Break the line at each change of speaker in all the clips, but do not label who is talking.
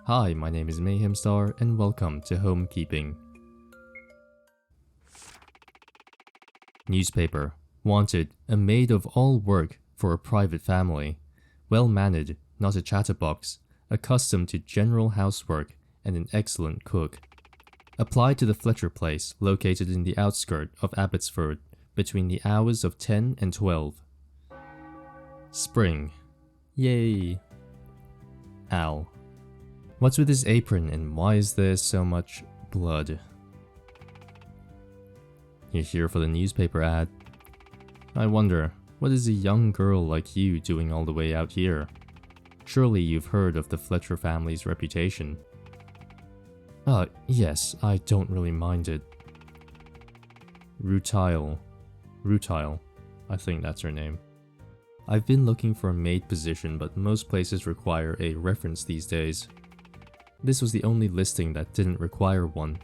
Hi, my name is Mayhemstar and welcome to Homekeeping. Newspaper. Wanted, a maid of all work for a private family. Well-mannered, not a chatterbox, accustomed to general housework and an excellent cook. Apply to the Fletcher place, located in the outskirts of Abbotsford, between the hours of 10 and 12. Spring. Yay. Alle. What's with his apron and why is there so much blood? You're here for the newspaper ad. I wonder, what is a young girl like you doing all the way out here? Surely you've heard of the Fletcher family's reputation. Yes, I don't really mind it. Rutile, I think that's her name. I've been looking for a maid position, but most places require a reference these days. This was the only listing that didn't require one.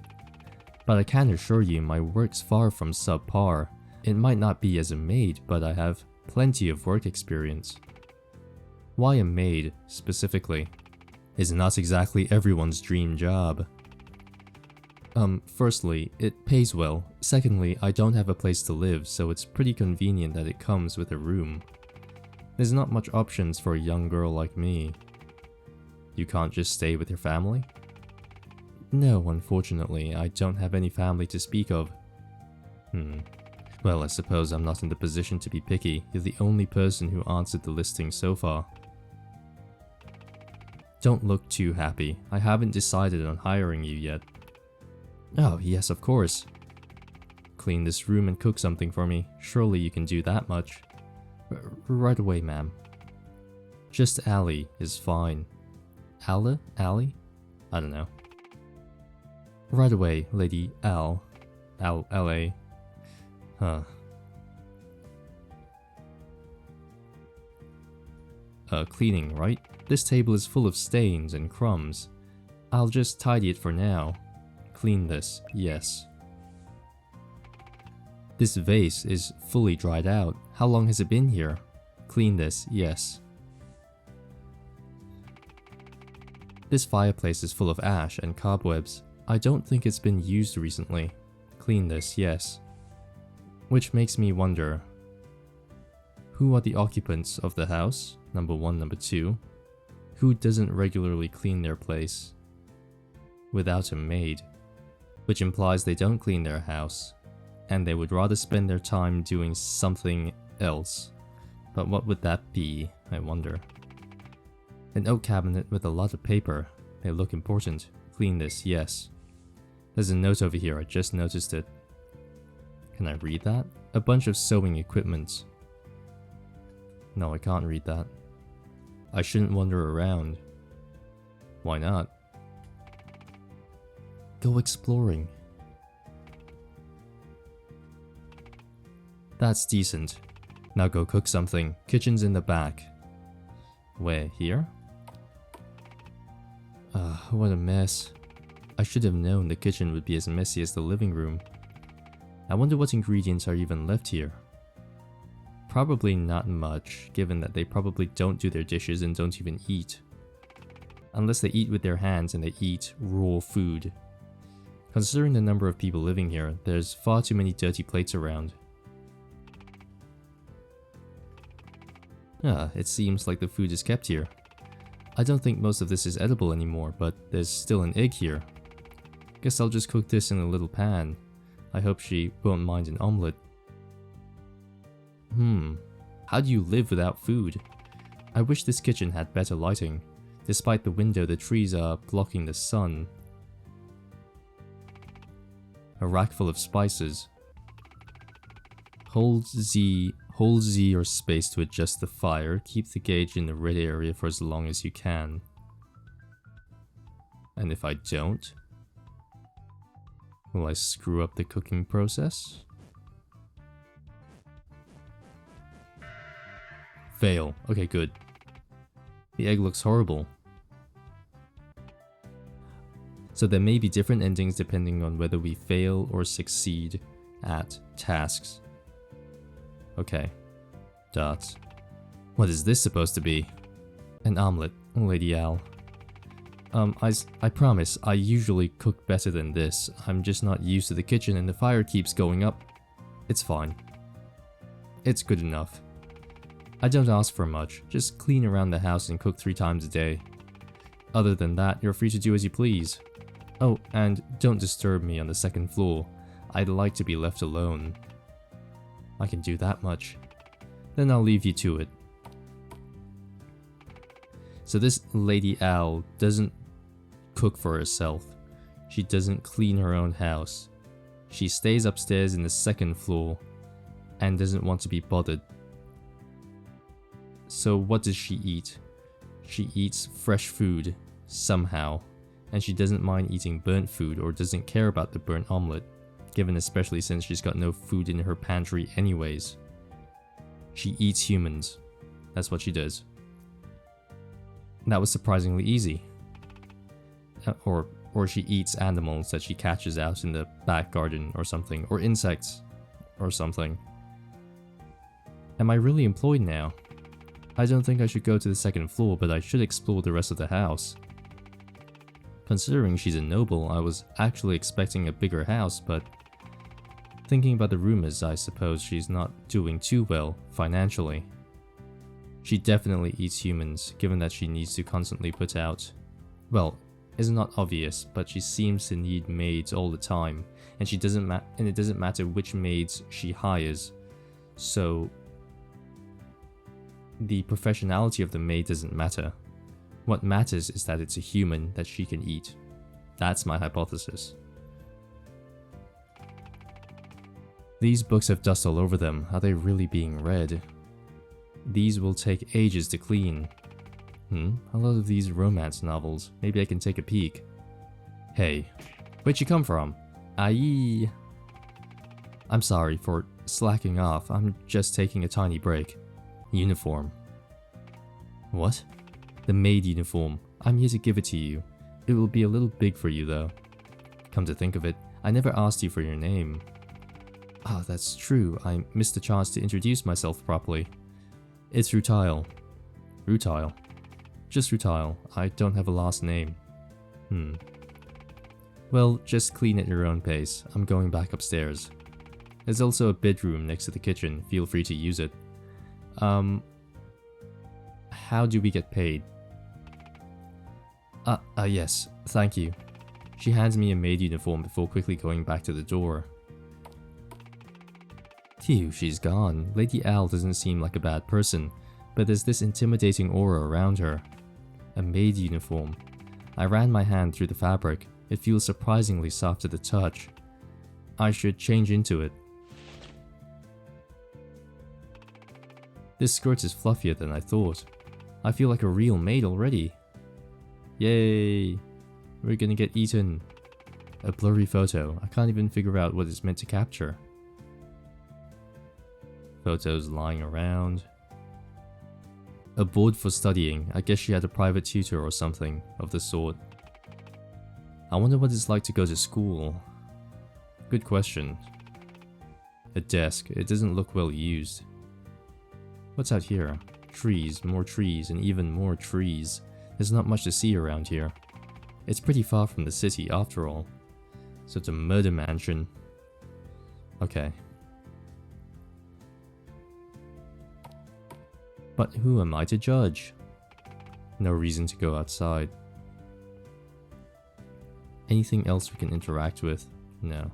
But I can assure you my work's far from subpar. It might not be as a maid, but I have plenty of work experience. Why a maid, specifically? Is not exactly everyone's dream job. Firstly, it pays well. Secondly, I don't have a place to live, so it's pretty convenient that it comes with a room. There's not much options for a young girl like me. You can't just stay with your family? No, unfortunately, I don't have any family to speak of. Well, I suppose I'm not in the position to be picky. You're the only person who answered the listing so far. Don't look too happy. I haven't decided on hiring you yet. Oh, yes, of course. Clean this room and cook something for me. Surely you can do that much. Right away, ma'am. Just Alle is fine. Alle? Alle? I don't know. Right away, Lady Alle. Alle. Huh. Cleaning, right? This table is full of stains and crumbs. I'll just tidy it for now. Clean this, yes. This vase is fully dried out. How long has it been here? Clean this, yes. This fireplace is full of ash and cobwebs. I don't think it's been used recently. Clean this, yes. Which makes me wonder, who are the occupants of the house? Number 1, number 2. Who doesn't regularly clean their place? Without a maid. Which implies they don't clean their house, and they would rather spend their time doing something else. But what would that be, I wonder? An oak cabinet with a lot of paper. They look important. Clean this, yes. There's a note over here, I just noticed it. Can I read that? A bunch of sewing equipment. No, I can't read that. I shouldn't wander around. Why not? Go exploring. That's decent. Now go cook something. Kitchen's in the back. Where, here? What a mess. I should have known the kitchen would be as messy as the living room. I wonder what ingredients are even left here. Probably not much, given that they probably don't do their dishes and don't even eat. Unless they eat with their hands and they eat raw food. Considering the number of people living here, there's far too many dirty plates around. It seems like the food is kept here. I don't think most of this is edible anymore, but there's still an egg here. Guess I'll just cook this in a little pan. I hope she won't mind an omelette. How do you live without food? I wish this kitchen had better lighting. Despite the window, the trees are blocking the sun. A rack full of spices. Hold Z or space to adjust the fire. Keep the gauge in the red area for as long as you can. And if I don't? Will I screw up the cooking process? Fail. Okay, good. The egg looks horrible. So there may be different endings depending on whether we fail or succeed at tasks. Okay. What is this supposed to be? An omelette, Lady Alle. I promise, I usually cook better than this. I'm just not used to the kitchen and the fire keeps going up. It's fine. It's good enough. I don't ask for much, just clean around the house and cook 3 times a day. Other than that, you're free to do as you please. Oh, and don't disturb me on the 2nd floor. I'd like to be left alone. I can do that much. Then I'll leave you to it. So this Lady Alle doesn't cook for herself. She doesn't clean her own house. She stays upstairs in the 2nd floor and doesn't want to be bothered. So what does she eat? She eats fresh food, somehow, and she doesn't mind eating burnt food or doesn't care about the burnt omelette, given especially since she's got no food in her pantry anyways. She eats humans. That's what she does. That was surprisingly easy. Or she eats animals that she catches out in the back garden or something, or insects or something. Am I really employed now? I don't think I should go to the 2nd floor, but I should explore the rest of the house. Considering she's a noble, I was actually expecting a bigger house, but thinking about the rumors, I suppose she's not doing too well financially. She definitely eats humans, given that she needs to constantly put out... Well, it's not obvious, but she seems to need maids all the time, and it doesn't matter which maids she hires. So the professionality of the maid doesn't matter. What matters is that it's a human that she can eat. That's my hypothesis. These books have dust all over them. Are they really being read? These will take ages to clean. A lot of these romance novels. Maybe I can take a peek. Hey, where'd you come from? Aye. I'm sorry for slacking off. I'm just taking a tiny break. Uniform. What? The maid uniform. I'm here to give it to you. It will be a little big for you though. Come to think of it, I never asked you for your name. Ah, that's true. I missed the chance to introduce myself properly. It's Rutile. Rutile. Just Rutile. I don't have a last name. Well, just clean at your own pace. I'm going back upstairs. There's also a bedroom next to the kitchen. Feel free to use it. How do we get paid? Yes, thank you. She hands me a maid uniform before quickly going back to the door. Phew, she's gone. Lady Alle doesn't seem like a bad person, but there's this intimidating aura around her. A maid uniform. I ran my hand through the fabric. It feels surprisingly soft to the touch. I should change into it. This skirt is fluffier than I thought. I feel like a real maid already. Yay! We're gonna get eaten. A blurry photo. I can't even figure out what it's meant to capture. Photos lying around. A board for studying. I guess she had a private tutor or something of the sort. I wonder what it's like to go to school. Good question. A desk. It doesn't look well used. What's out here? Trees, more trees, and even more trees. There's not much to see around here. It's pretty far from the city after all. So it's a murder mansion. Okay. But who am I to judge? No reason to go outside. Anything else we can interact with? No.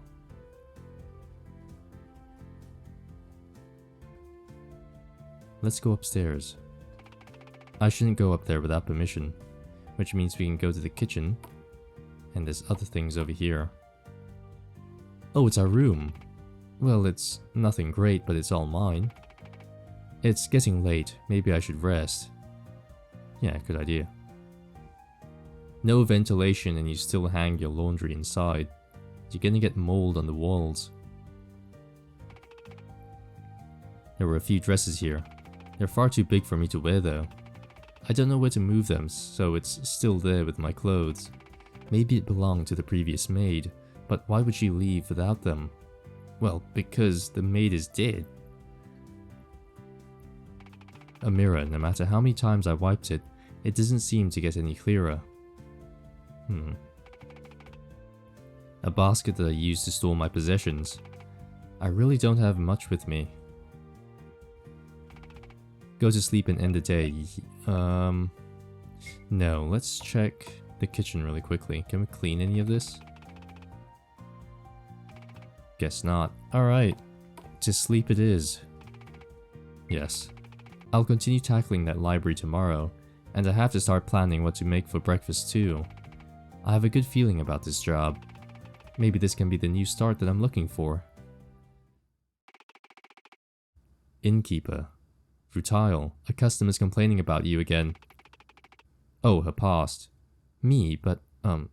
Let's go upstairs. I shouldn't go up there without permission, which means we can go to the kitchen, and there's other things over here. Oh, it's our room. Well, it's nothing great, but it's all mine. It's getting late, maybe I should rest. Yeah, good idea. No ventilation and you still hang your laundry inside. You're gonna get mold on the walls. There were a few dresses here. They're far too big for me to wear though. I don't know where to move them, so it's still there with my clothes. Maybe it belonged to the previous maid, but why would she leave without them? Well, because the maid is dead. A mirror, no matter how many times I wiped it, it doesn't seem to get any clearer. A basket that I use to store my possessions. I really don't have much with me. Go to sleep and end the day. No, let's check the kitchen really quickly. Can we clean any of this? Guess not. Alright, to sleep it is. Yes. I'll continue tackling that library tomorrow, and I have to start planning what to make for breakfast too. I have a good feeling about this job. Maybe this can be the new start that I'm looking for. Innkeeper. Futile. A customer's complaining about you again. Oh, her past. Me, but I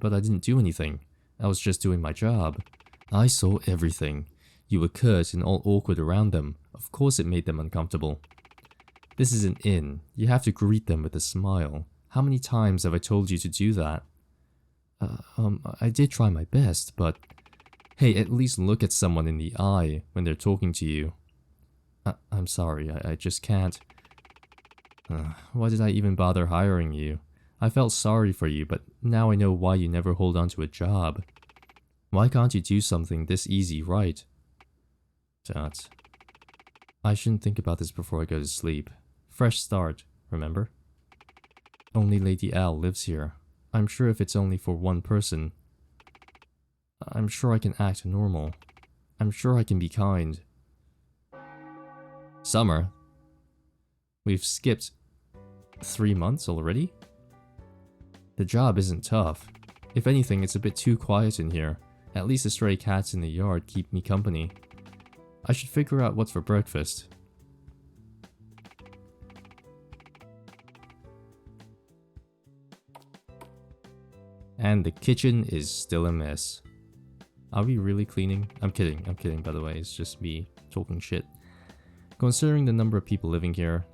didn't do anything. I was just doing my job. I saw everything. You were curt and all awkward around them. Of course it made them uncomfortable. This is an inn. You have to greet them with a smile. How many times have I told you to do that? I did try my best, but... Hey, at least look at someone in the eye when they're talking to you. I'm sorry, I just can't. Why did I even bother hiring you? I felt sorry for you, but now I know why you never hold on to a job. Why can't you do something this easy right? Dad. I shouldn't think about this before I go to sleep. Fresh start, remember? Only Lady Alle lives here. I'm sure if it's only for one person. I'm sure I can act normal. I'm sure I can be kind. Summer? We've skipped 3 months already? The job isn't tough. If anything, it's a bit too quiet in here. At least the stray cats in the yard keep me company. I should figure out what's for breakfast. And the kitchen is still a mess. Are we really cleaning? I'm kidding by the way, it's just me talking shit. Considering the number of people living here,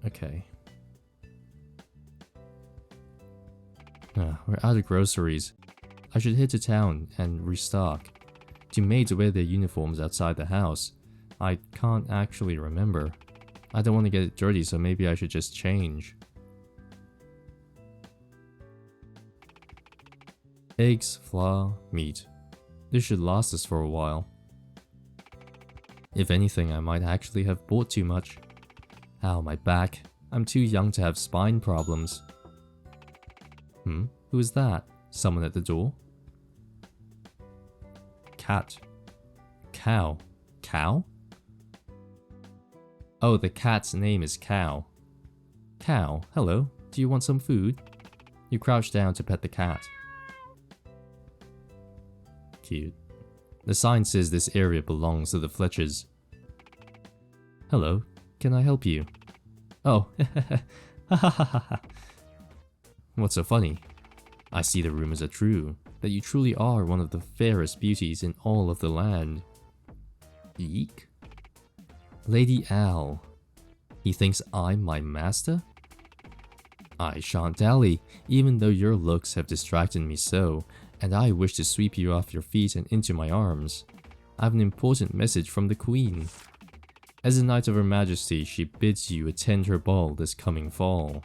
okay. We're out of groceries. I should head to town and restock. Do maids wear their uniforms outside the house? I can't actually remember. I don't want to get it dirty, so maybe I should just change. Eggs, flour, meat. This should last us for a while. If anything, I might actually have bought too much. Ow, my back. I'm too young to have spine problems. Who is that? Someone at the door? Cat. Cow. Cow? Oh, the cat's name is Cow. Cow, hello. Do you want some food? You crouch down to pet the cat. Cute. The sign says this area belongs to the Fletchers. Hello, can I help you? Oh, what's so funny? I see the rumors are true, that you truly are one of the fairest beauties in all of the land. Eek? Lady Alle. He thinks I'm my master? I shan't dally, even though your looks have distracted me so, and I wish to sweep you off your feet and into my arms. I have an important message from the Queen. As a knight of Her Majesty, she bids you attend her ball this coming fall.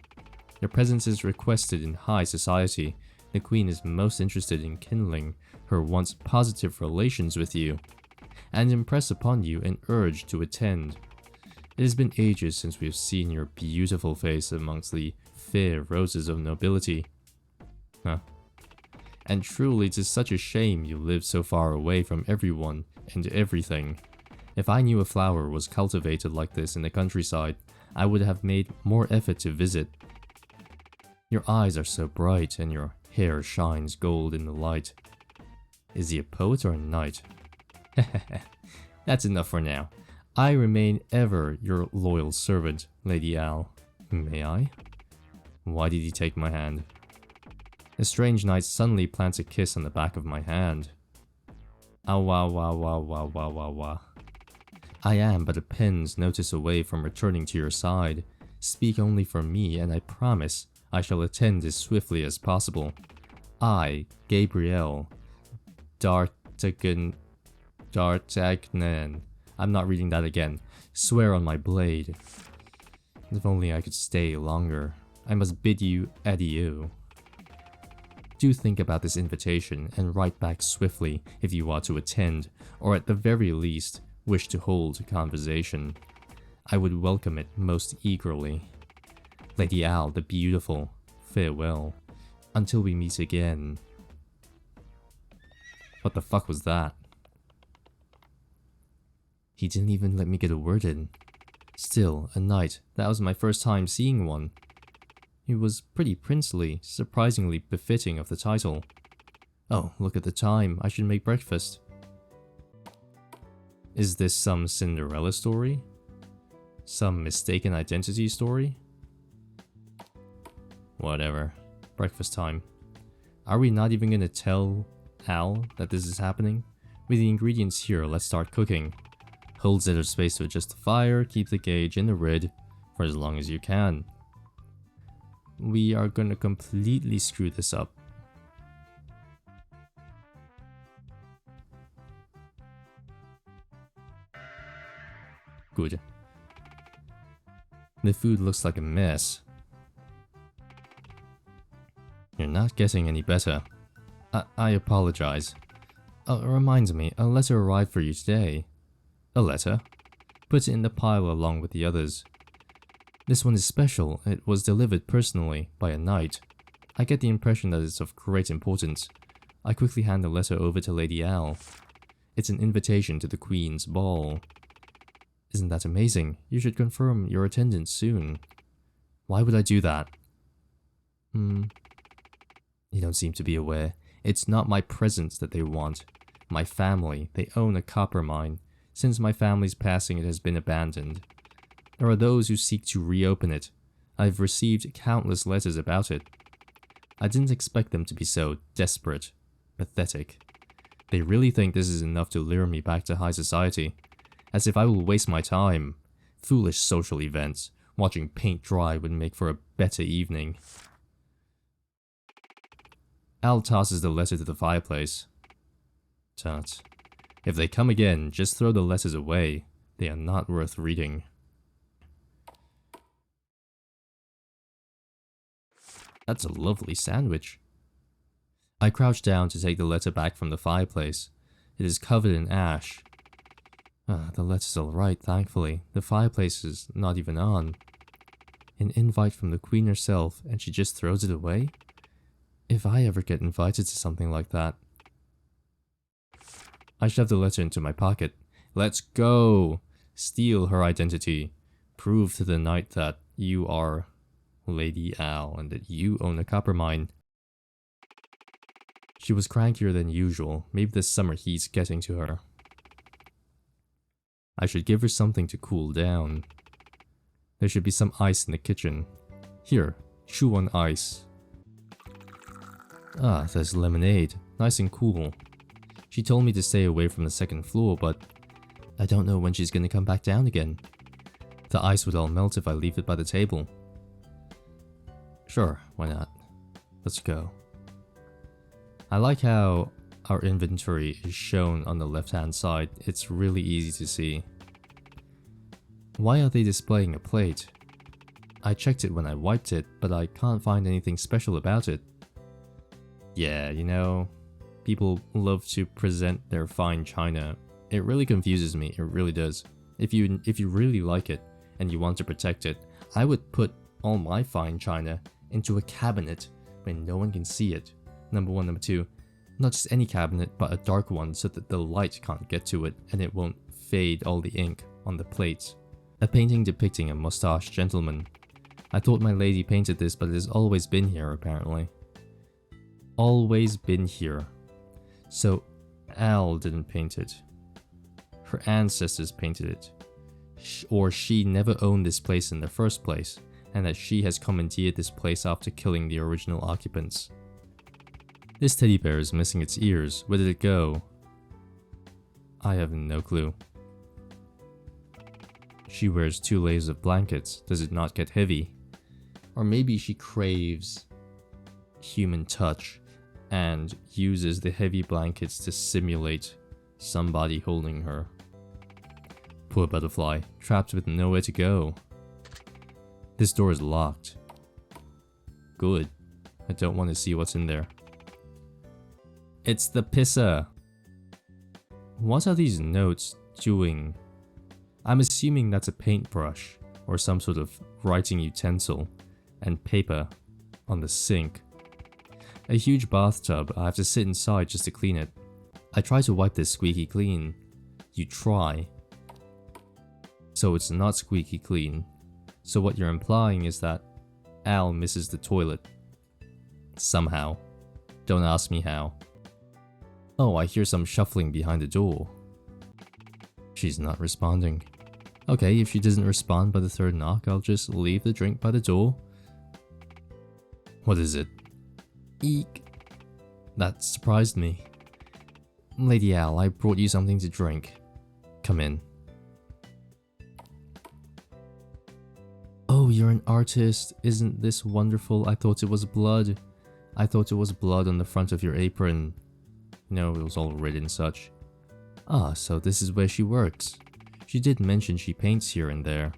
Your presence is requested in high society. The Queen is most interested in kindling her once positive relations with you, and impress upon you an urge to attend. It has been ages since we have seen your beautiful face amongst the fair roses of nobility. And truly it is such a shame you live so far away from everyone and everything. If I knew a flower was cultivated like this in the countryside, I would have made more effort to visit. Your eyes are so bright and your hair shines gold in the light. Is he a poet or a knight? That's enough for now. I remain ever your loyal servant, Lady Alle. May I? Why did he take my hand? The strange knight suddenly plants a kiss on the back of my hand. Ah wah wah wah wah wah wah wah. I am but a pen's notice away from returning to your side. Speak only for me, and I promise I shall attend as swiftly as possible. I, Gabriel, D'Artagnan. I'm not reading that again. Swear on my blade. If only I could stay longer. I must bid you adieu. Do think about this invitation and write back swiftly if you are to attend, or at the very least, wish to hold a conversation. I would welcome it most eagerly. Lady Alle the Beautiful, farewell. Until we meet again. What the fuck was that? He didn't even let me get a word in. Still, a knight, that was my first time seeing one. He was pretty princely, surprisingly befitting of the title. Oh, look at the time, I should make breakfast. Is this some Cinderella story? Some mistaken identity story? Whatever. Breakfast time. Are we not even gonna tell Alle that this is happening? With the ingredients here, let's start cooking. Hold Z or space to adjust the fire, keep the gauge in the red for as long as you can. We are gonna completely screw this up. Good. The food looks like a mess. You're not getting any better. I apologize. Reminds me, a letter arrived for you today. A letter? Put it in the pile along with the others. This one is special. It was delivered personally by a knight. I get the impression that it's of great importance. I quickly hand the letter over to Lady Alle. It's an invitation to the Queen's ball. Isn't that amazing? You should confirm your attendance soon. Why would I do that? You don't seem to be aware. It's not my presence that they want. My family, they own a copper mine. Since my family's passing, it has been abandoned. There are those who seek to reopen it. I've received countless letters about it. I didn't expect them to be so desperate, pathetic. They really think this is enough to lure me back to high society. As if I will waste my time. Foolish social events. Watching paint dry would make for a better evening. Alle tosses the letter to the fireplace. Tut. If they come again, just throw the letters away. They are not worth reading. That's a lovely sandwich. I crouch down to take the letter back from the fireplace. It is covered in ash. The letter's alright, thankfully. The fireplace is not even on. An invite from the Queen herself, and she just throws it away? If I ever get invited to something like that. I shove the letter into my pocket. Let's go! Steal her identity. Prove to the knight that you are Lady Alle and that you own a copper mine. She was crankier than usual. Maybe the summer heat's getting to her. I should give her something to cool down. There should be some ice in the kitchen. Here, chew on ice. There's lemonade. Nice and cool. She told me to stay away from the second floor, but I don't know when she's gonna come back down again. The ice would all melt if I leave it by the table. Sure, why not? Let's go. I like how our inventory is shown on the left-hand side. It's really easy to see. Why are they displaying a plate? I checked it when I wiped it, but I can't find anything special about it. Yeah, you know, people love to present their fine china. It really confuses me, it really does. If you really like it and you want to protect it, I would put all my fine china into a cabinet where no one can see it. Number one. Number two, not just any cabinet, but a dark one so that the light can't get to it and it won't fade all the ink on the plates. A painting depicting a mustached gentleman. I thought my lady painted this, but it has always been here apparently. Always been here. So Alle didn't paint it. Her ancestors painted it. Or she never owned this place in the first place, and that she has commandeered this place after killing the original occupants. This teddy bear is missing its ears. Where did it go? I have no clue. She wears 2 layers of blankets. Does it not get heavy? Or maybe she craves human touch and uses the heavy blankets to simulate somebody holding her. Poor butterfly, trapped with nowhere to go. This door is locked. Good. I don't want to see what's in there. It's the pisser. What are these notes doing? I'm assuming that's a paintbrush or some sort of writing utensil and paper on the sink. A huge bathtub. I have to sit inside just to clean it. I try to wipe this squeaky clean. You try. So it's not squeaky clean. So what you're implying is that Al misses the toilet. Somehow. Don't ask me how. Oh, I hear some shuffling behind the door. She's not responding. Okay, if she doesn't respond by the third knock, I'll just leave the drink by the door. What is it? Eek. That surprised me. Lady Al, I brought you something to drink. Come in. Oh, you're an artist. Isn't this wonderful? I thought it was blood. I thought it was blood on the front of your apron. No, it was all red and such. Ah, so this is where she works. She did mention she paints here and there.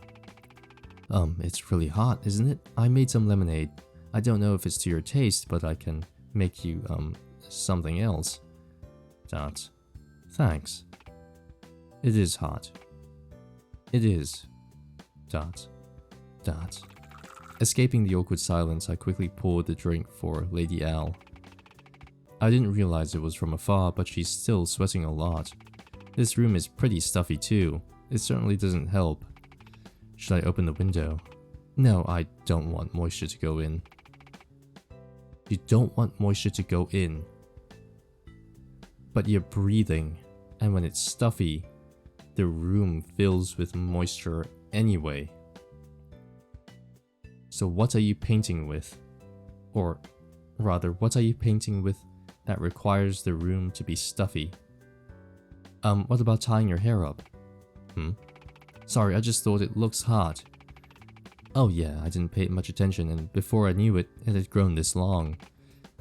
It's really hot, isn't it? I made some lemonade. I don't know if it's to your taste, but I can make you, something else. Dot. Thanks. It is hot. It is. Dot. Dot. Escaping the awkward silence, I quickly poured the drink for Lady Al. I didn't realize it was from afar, but she's still sweating a lot. This room is pretty stuffy too. It certainly doesn't help. Should I open the window? No, I don't want moisture to go in. You don't want moisture to go in. But you're breathing, and when it's stuffy, the room fills with moisture anyway. So what are you painting with? Or rather, what are you painting with that requires the room to be stuffy? What about tying your hair up? Sorry, I just thought it looks hot. Oh yeah, I didn't pay it much attention, and before I knew it, it had grown this long.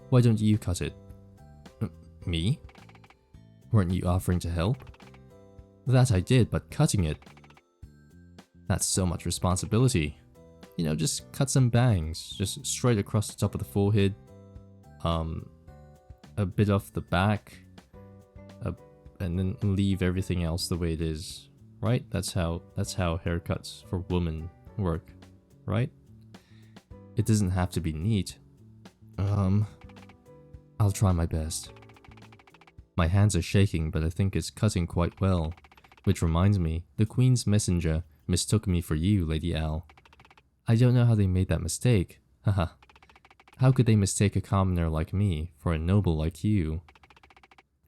Why don't you cut it? Me? Weren't you offering to help? That I did, but cutting it... That's so much responsibility. You know, just cut some bangs, just straight across the top of the forehead. A bit off the back. And then leave everything else the way it is. Right? That's how haircuts for women work. Right? It doesn't have to be neat. I'll try my best. My hands are shaking, but I think it's cutting quite well. Which reminds me, the Queen's messenger mistook me for you, Lady Al. I don't know how they made that mistake. Haha. How could they mistake a commoner like me for a noble like you?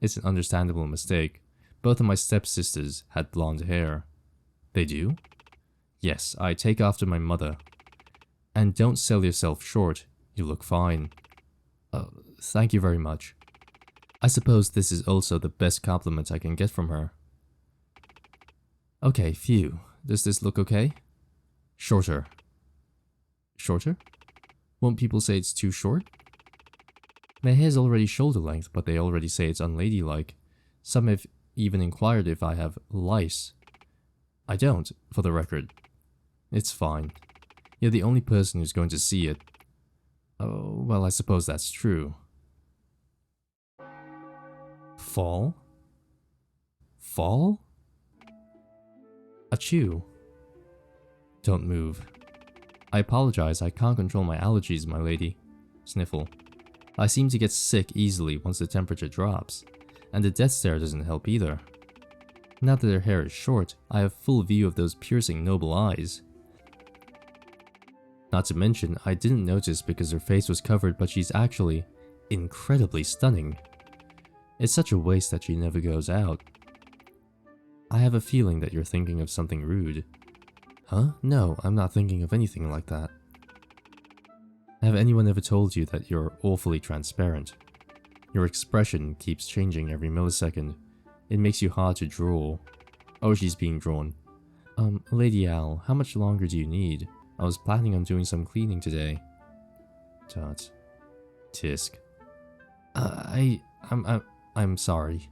It's an understandable mistake. Both of my stepsisters had blonde hair. They do? Yes, I take after my mother. And don't sell yourself short. You look fine. Thank you very much. I suppose this is also the best compliment I can get from her. Okay, phew. Does this look okay? Shorter. Shorter? Won't people say it's too short? My hair's already shoulder length, but they already say it's unladylike. Some have even inquired if I have lice. I don't, for the record. It's fine. You're the only person who's going to see it. Oh, well, I suppose that's true. Fall? Fall? Achoo. Don't move. I apologize, I can't control my allergies, my lady. Sniffle. I seem to get sick easily once the temperature drops, and the death stare doesn't help either. Now that her hair is short, I have full view of those piercing noble eyes. Not to mention, I didn't notice because her face was covered, but she's actually incredibly stunning. It's such a waste that she never goes out. I have a feeling that you're thinking of something rude. Huh? No, I'm not thinking of anything like that. Have anyone ever told you that you're awfully transparent? Your expression keeps changing every millisecond. It makes you hard to draw. Oh, she's being drawn. Lady Al, how much longer do you need? I was planning on doing some cleaning today. Tut. Tisk. I'm sorry.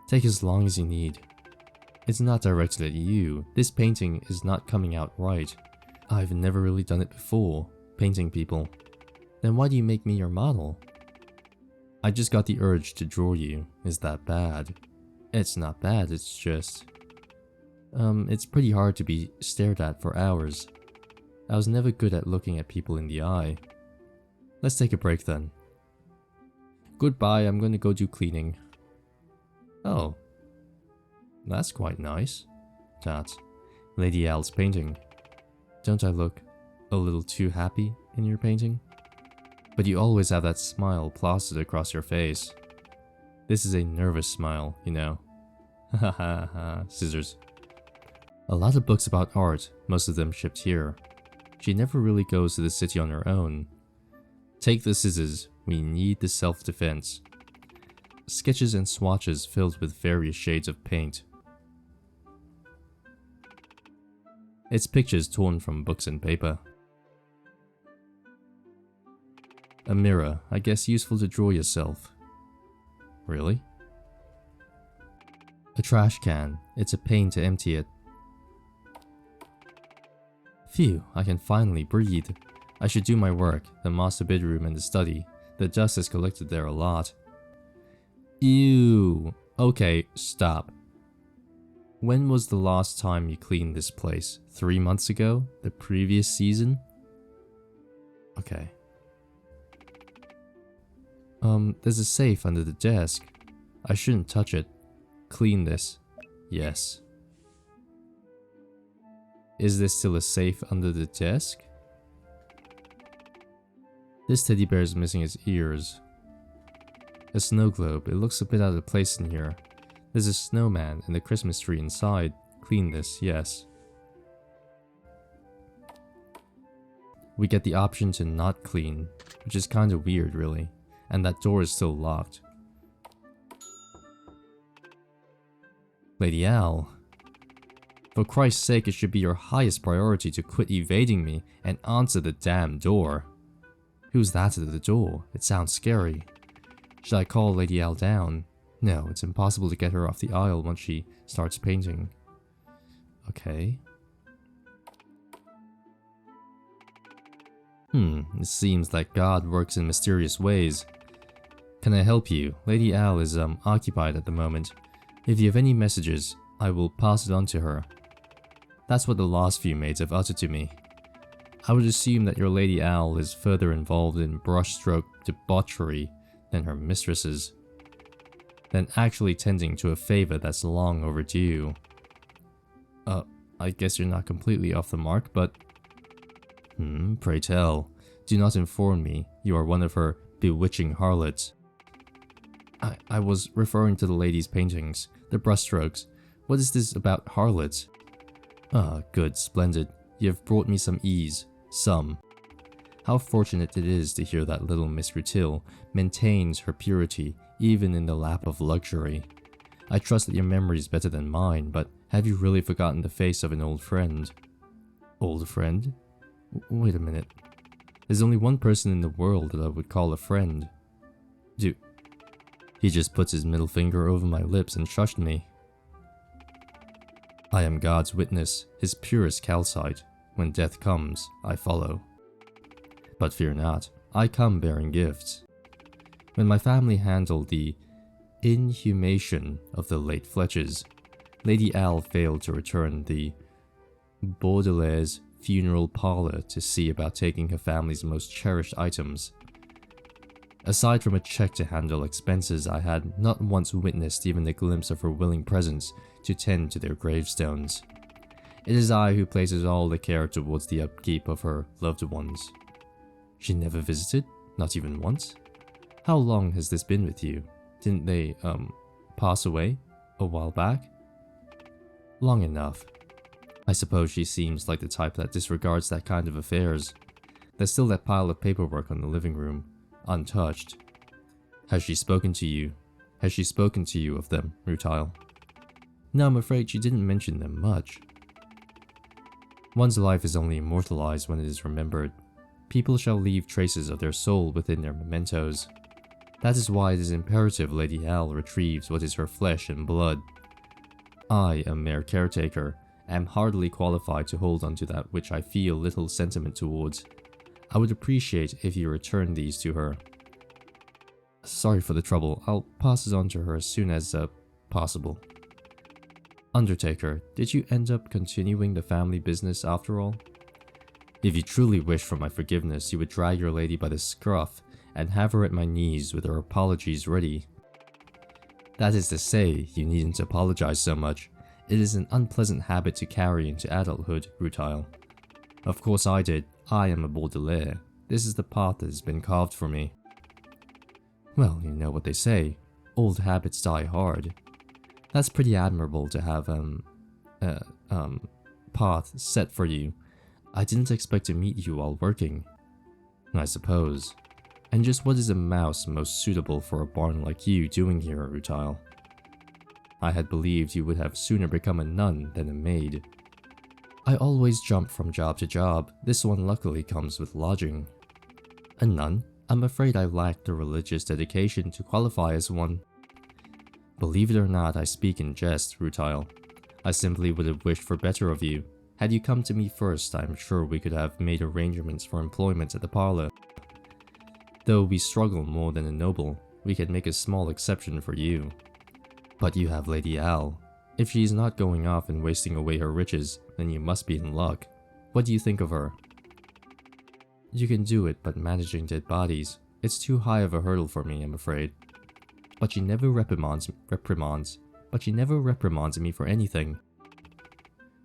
Take as long as you need. It's not directed at you. This painting is not coming out right. I've never really done it before, painting people. Then why do you make me your model? I just got the urge to draw you. Is that bad? It's not bad, it's just... it's pretty hard to be stared at for hours. I was never good at looking at people in the eye. Let's take a break then. Goodbye, I'm gonna go do cleaning. Oh. That's quite nice. That's Lady Alle's painting. Don't I look a little too happy in your painting? But you always have that smile plastered across your face. This is a nervous smile, you know. Ha ha ha, scissors. A lot of books about art, most of them shipped here. She never really goes to the city on her own. Take the scissors, we need the self-defense. Sketches and swatches filled with various shades of paint. It's pictures torn from books and paper. A mirror, I guess useful to draw yourself. Really? A trash can, it's a pain to empty it. Phew, I can finally breathe. I should do my work, the master bedroom and the study. The dust has collected there a lot. Ew. Okay, stop. When was the last time you cleaned this place? 3 months ago? The previous season? Okay. There's a safe under the desk. I shouldn't touch it. Clean this. Yes. Is there still a safe under the desk? This teddy bear is missing its ears. A snow globe. It looks a bit out of place in here. There's a snowman and a Christmas tree inside. Clean this, yes. We get the option to not clean, which is kinda weird really. And that door is still locked. Lady Alle. For Christ's sake, it should be your highest priority to quit evading me and answer the damn door. Who's that at the door? It sounds scary. Should I call Lady Alle down? No, it's impossible to get her off the aisle once she starts painting. Okay. It seems like God works in mysterious ways. Can I help you? Lady Alle is occupied at the moment. If you have any messages, I will pass it on to her. That's what the last few maids have uttered to me. I would assume that your Lady Alle is further involved in brushstroke debauchery than her mistresses, than actually tending to a favor that's long overdue. I guess you're not completely off the mark, but... pray tell. Do not inform me you are one of her bewitching harlots. I was referring to the lady's paintings, the brushstrokes. What is this about harlots? Ah, good, splendid. You have brought me some ease. Some. How fortunate it is to hear that little Miss Rutil maintains her purity even in the lap of luxury. I trust that your memory is better than mine, but have you really forgotten the face of an old friend? Old friend? Wait a minute. There's only one person in the world that I would call a friend. He just puts his middle finger over my lips and shushed me. I am God's witness, his purest calcite. When death comes, I follow. But fear not, I come bearing gifts. When my family handled the inhumation of the late Fletchers, Lady Alle failed to return the Baudelaire's funeral parlor to see about taking her family's most cherished items. Aside from a check to handle expenses, I had not once witnessed even a glimpse of her willing presence to tend to their gravestones. It is I who places all the care towards the upkeep of her loved ones. She never visited? Not even once? How long has this been with you? Didn't they, pass away a while back? Long enough. I suppose she seems like the type that disregards that kind of affairs. There's still that pile of paperwork on the living room, untouched. Has she spoken to you? Has she spoken to you of them, Rutil? No, I'm afraid she didn't mention them much. One's life is only immortalized when it is remembered. People shall leave traces of their soul within their mementos. That is why it is imperative Lady Alle retrieves what is her flesh and blood. I, a mere caretaker, am hardly qualified to hold on to that which I feel little sentiment towards. I would appreciate if you return these to her. Sorry for the trouble, I'll pass it on to her as soon as, possible. Undertaker, did you end up continuing the family business after all? If you truly wish for my forgiveness, you would drag your lady by the scruff and have her at my knees with her apologies ready. That is to say, you needn't apologize so much. It is an unpleasant habit to carry into adulthood, Rutile. Of course I did. I am a Baudelaire. This is the path that has been carved for me. Well, you know what they say. Old habits die hard. That's pretty admirable to have, path set for you. I didn't expect to meet you while working. I suppose. And just what is a mouse most suitable for a barn like you doing here, Rutile? I had believed you would have sooner become a nun than a maid. I always jump from job to job. This one luckily comes with lodging. A nun? I'm afraid I lack the religious dedication to qualify as one. Believe it or not, I speak in jest, Rutile. I simply would have wished for better of you. Had you come to me first, I'm sure we could have made arrangements for employment at the parlor. Though we struggle more than a noble, we can make a small exception for you. But you have Lady Alle. If she is not going off and wasting away her riches, then you must be in luck. What do you think of her? You can do it, but managing dead bodies, it's too high of a hurdle for me, I'm afraid. But she never reprimands me for anything.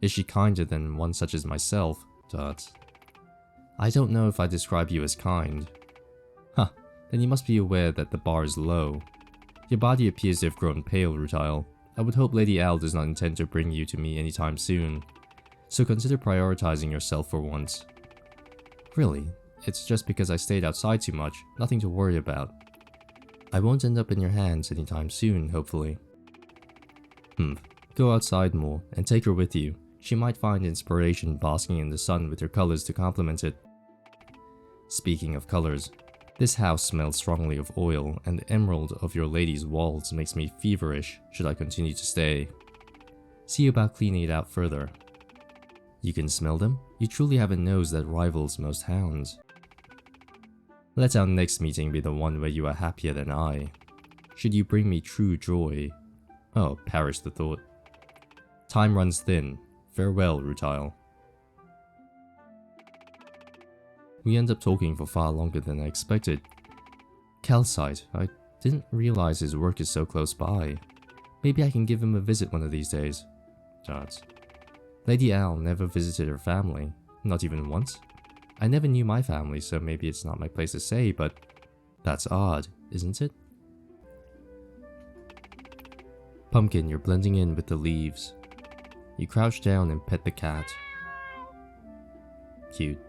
Is she kinder than one such as myself? I don't know if I describe you as kind. Huh, then you must be aware that the bar is low. Your body appears to have grown pale, Rutile. I would hope Lady Alle does not intend to bring you to me anytime soon. So consider prioritizing yourself for once. Really, it's just because I stayed outside too much, nothing to worry about. I won't end up in your hands anytime soon, hopefully. Go outside more, and take her with you. She might find inspiration basking in the sun with her colors to complement it. Speaking of colors, this house smells strongly of oil, and the emerald of your lady's walls makes me feverish should I continue to stay. See about cleaning it out further. You can smell them? You truly have a nose that rivals most hounds. Let our next meeting be the one where you are happier than I. Should you bring me true joy. Oh, perish the thought. Time runs thin. Farewell, Rutile. We end up talking for far longer than I expected. Calcite, I didn't realize his work is so close by. Maybe I can give him a visit one of these days. Lady Alle never visited her family, not even once. I never knew my family, so maybe it's not my place to say, but that's odd, isn't it? Pumpkin, you're blending in with the leaves. You crouch down and pet the cat. Cute.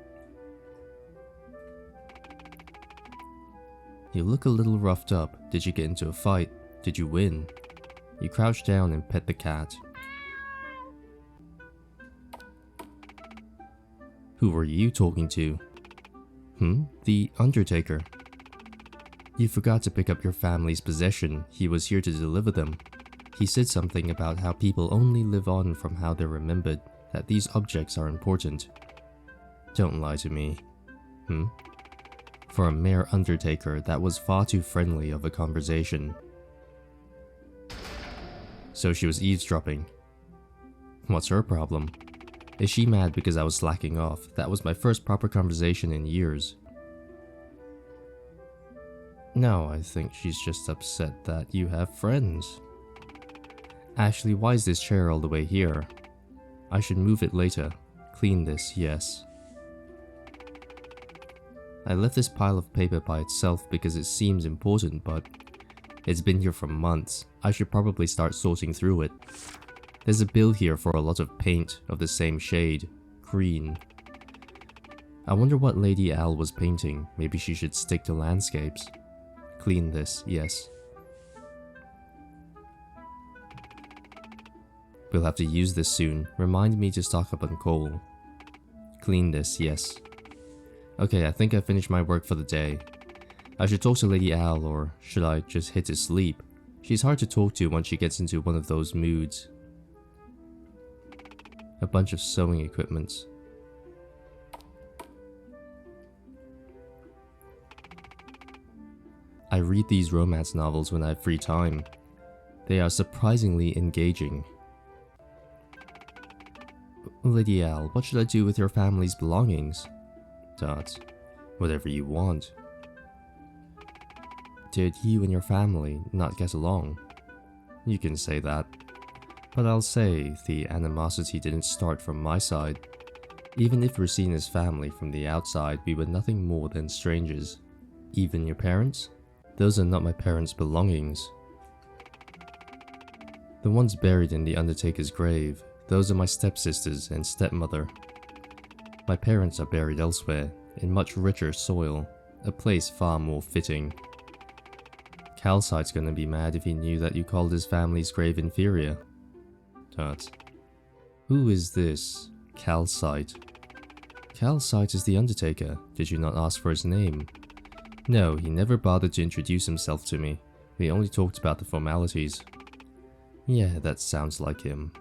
You look a little roughed up. Did you get into a fight? Did you win? You crouch down and pet the cat. Who were you talking to? The Undertaker. You forgot to pick up your family's possession. He was here to deliver them. He said something about how people only live on from how they're remembered, that these objects are important. Don't lie to me. For a mere Undertaker, that was far too friendly of a conversation. So she was eavesdropping. What's her problem? Is she mad because I was slacking off? That was my first proper conversation in years. No, I think she's just upset that you have friends. Ashley, why is this chair all the way here? I should move it later. Clean this, yes. I left this pile of paper by itself because it seems important, but it's been here for months. I should probably start sorting through it. There's a bill here for a lot of paint of the same shade, green. I wonder what Lady Alle was painting. Maybe she should stick to landscapes. Clean this, yes. We'll have to use this soon. Remind me to stock up on coal. Clean this, yes. Okay, I think I finished my work for the day. I should talk to Lady Alle, or should I just hit to sleep? She's hard to talk to once she gets into one of those moods. A bunch of sewing equipment. I read these romance novels when I have free time. They are surprisingly engaging. Lady Alle, what should I do with your family's belongings? Dot. Whatever you want. Did you and your family not get along? You can say that. But I'll say the animosity didn't start from my side. Even if we're seen as family from the outside, we were nothing more than strangers. Even your parents? Those are not my parents' belongings. The ones buried in the undertaker's grave, those are my stepsisters and stepmother. My parents are buried elsewhere, in much richer soil, a place far more fitting. Calcite's gonna be mad if he knew that you called his family's grave inferior. Tut. Who is this Calcite? Calcite is the undertaker. Did you not ask for his name? No, he never bothered to introduce himself to me. We only talked about the formalities. Yeah, that sounds like him.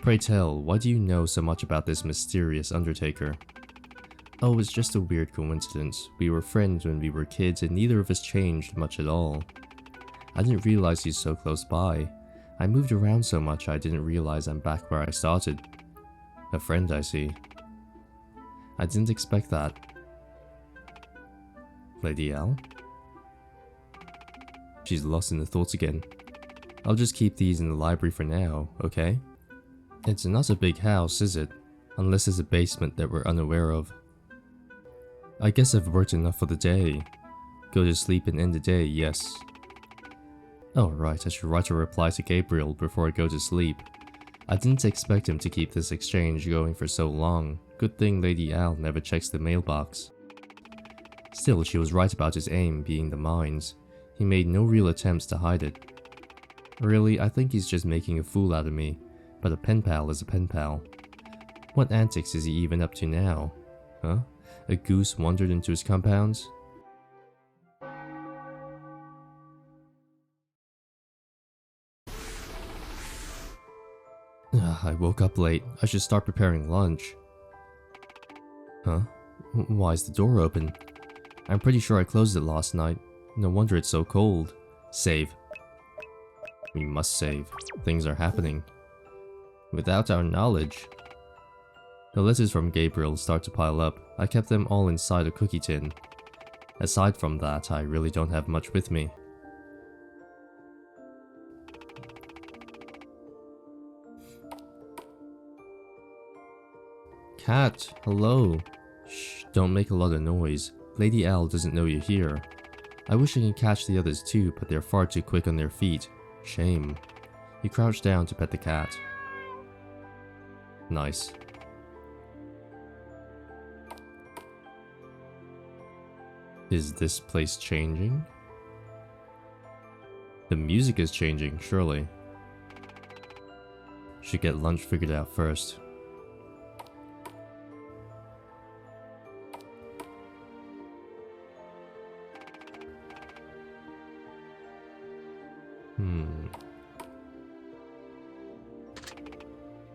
Pray tell, why do you know so much about this mysterious undertaker? Oh, it's just a weird coincidence. We were friends when we were kids and neither of us changed much at all. I didn't realize he's so close by. I moved around so much I didn't realize I'm back where I started. A friend, I see. I didn't expect that. Lady Alle? She's lost in her thoughts again. I'll just keep these in the library for now, okay? It's not a big house, is it? Unless there's a basement that we're unaware of. I guess I've worked enough for the day. Go to sleep and end the day, yes. Oh right, I should write a reply to Gabriel before I go to sleep. I didn't expect him to keep this exchange going for so long. Good thing Lady Alle never checks the mailbox. Still, she was right about his aim being the mines. He made no real attempts to hide it. Really, I think he's just making a fool out of me, but a pen pal is a pen pal. What antics is he even up to now? Huh? A goose wandered into his compounds? I woke up late. I should start preparing lunch. Huh? Why is the door open? I'm pretty sure I closed it last night. No wonder it's so cold. Save. We must save. Things are happening. Without our knowledge. The letters from Gabriel start to pile up. I kept them all inside a cookie tin. Aside from that, I really don't have much with me. Cat, hello. Shh, don't make a lot of noise. Lady Alle doesn't know you're here. I wish I could catch the others too, but they're far too quick on their feet. Shame. He crouched down to pet the cat. Nice. Is this place changing? The music is changing, surely. Should get lunch figured out first.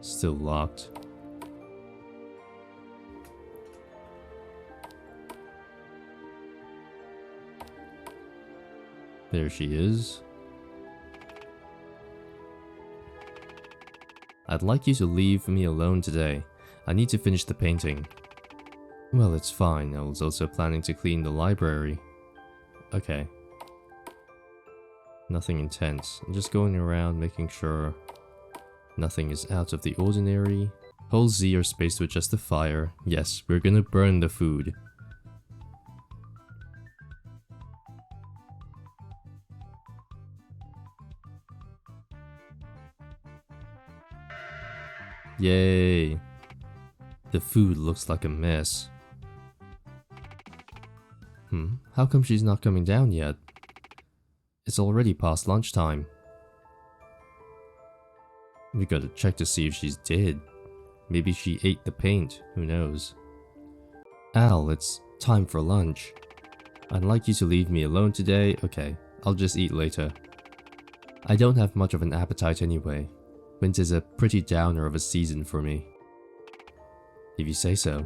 Still locked. There she is. I'd like you to leave me alone today. I need to finish the painting. Well, it's fine. I was also planning to clean the library. Okay. Nothing intense. I'm just going around making sure nothing is out of the ordinary. Hold Z or space to adjust the fire. Yes, we're gonna burn the food. Yay! The food looks like a mess. How come she's not coming down yet? It's already past lunchtime. We gotta check to see if she's dead. Maybe she ate the paint, who knows. Al, it's time for lunch. I'd like you to leave me alone today. Okay, I'll just eat later. I don't have much of an appetite anyway. Winter's a pretty downer of a season for me. If you say so.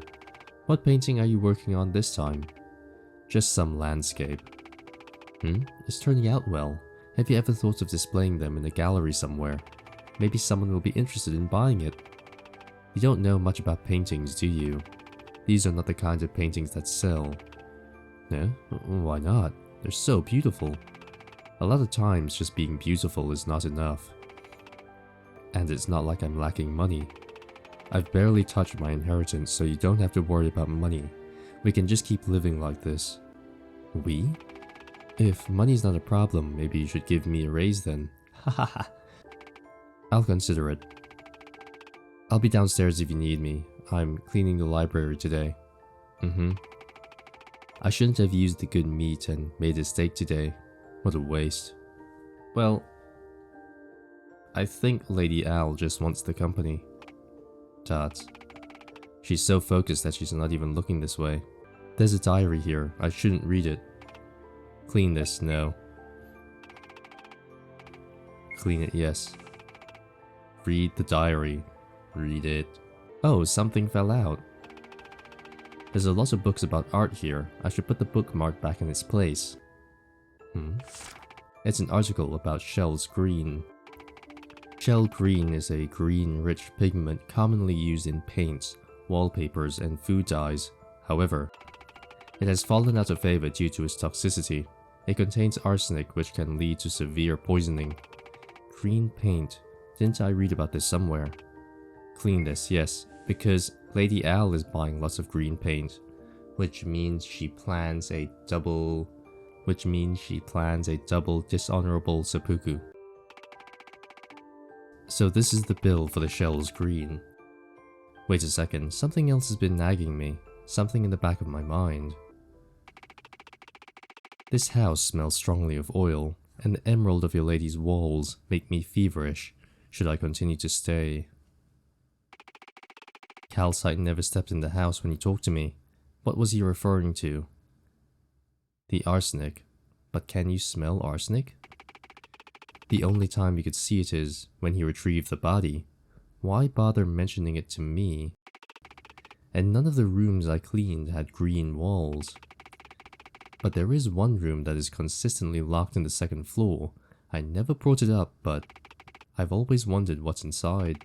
What painting are you working on this time? Just some landscape. It's turning out well. Have you ever thought of displaying them in a gallery somewhere? Maybe someone will be interested in buying it. You don't know much about paintings, do you? These are not the kind of paintings that sell. No? Why not? They're so beautiful. A lot of times, just being beautiful is not enough. And it's not like I'm lacking money. I've barely touched my inheritance, so you don't have to worry about money. We can just keep living like this. We? If money's not a problem, maybe you should give me a raise then. Hahaha. I'll consider it. I'll be downstairs if you need me. I'm cleaning the library today. I shouldn't have used the good meat and made a steak today. What a waste. Well, I think Lady Alle just wants the company. Tut. She's so focused that she's not even looking this way. There's a diary here. I shouldn't read it. Clean this, no. Clean it, yes. Read the diary. Read it. Oh, something fell out. There's a lot of books about art here. I should put the bookmark back in its place. It's an article about Shell's green. Shell green is a green-rich pigment commonly used in paints, wallpapers, and food dyes. However, it has fallen out of favor due to its toxicity. It contains arsenic, which can lead to severe poisoning. Green paint. Didn't I read about this somewhere? Clean this, yes, because Lady Alle is buying lots of green paint, which means she plans a double dishonorable seppuku. So this is the bill for the Shell's green. Wait a second, something else has been nagging me, something in the back of my mind. This house smells strongly of oil, and the emerald of your lady's walls make me feverish, should I continue to stay. Calcite never stepped in the house when he talked to me. What was he referring to? The arsenic. But can you smell arsenic? The only time you could see it is when he retrieved the body. Why bother mentioning it to me? And none of the rooms I cleaned had green walls. But there is one room that is consistently locked in the second floor. I never brought it up, but I've always wondered what's inside.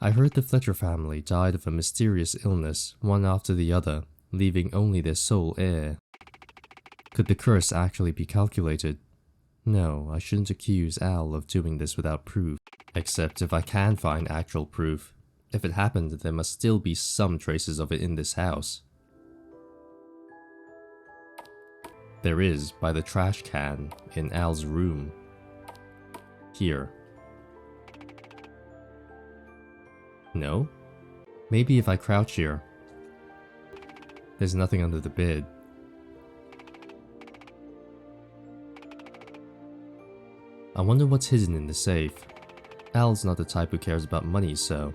I heard the Fletcher family died of a mysterious illness, one after the other, leaving only their sole heir. Could the curse actually be calculated? No, I shouldn't accuse Al of doing this without proof. Except if I can find actual proof. If it happened, there must still be some traces of it in this house. There is, by the trash can, in Al's room. Here. No? Maybe if I crouch here. There's nothing under the bed. I wonder what's hidden in the safe. Al's not the type who cares about money, so...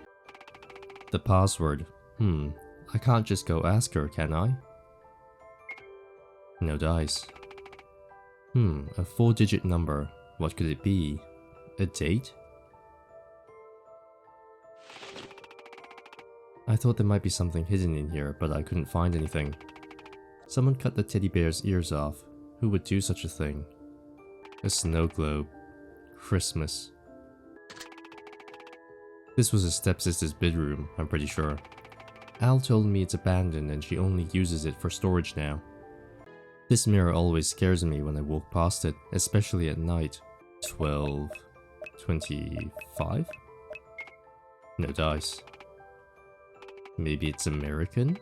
The password. I can't just go ask her, can I? No dice. A 4-digit number. What could it be? A date? I thought there might be something hidden in here, but I couldn't find anything. Someone cut the teddy bear's ears off. Who would do such a thing? A snow globe. Christmas. This was a stepsister's bedroom, I'm pretty sure. Al told me it's abandoned and she only uses it for storage now. This mirror always scares me when I walk past it, especially at night. 12... 25? No dice. Maybe it's American?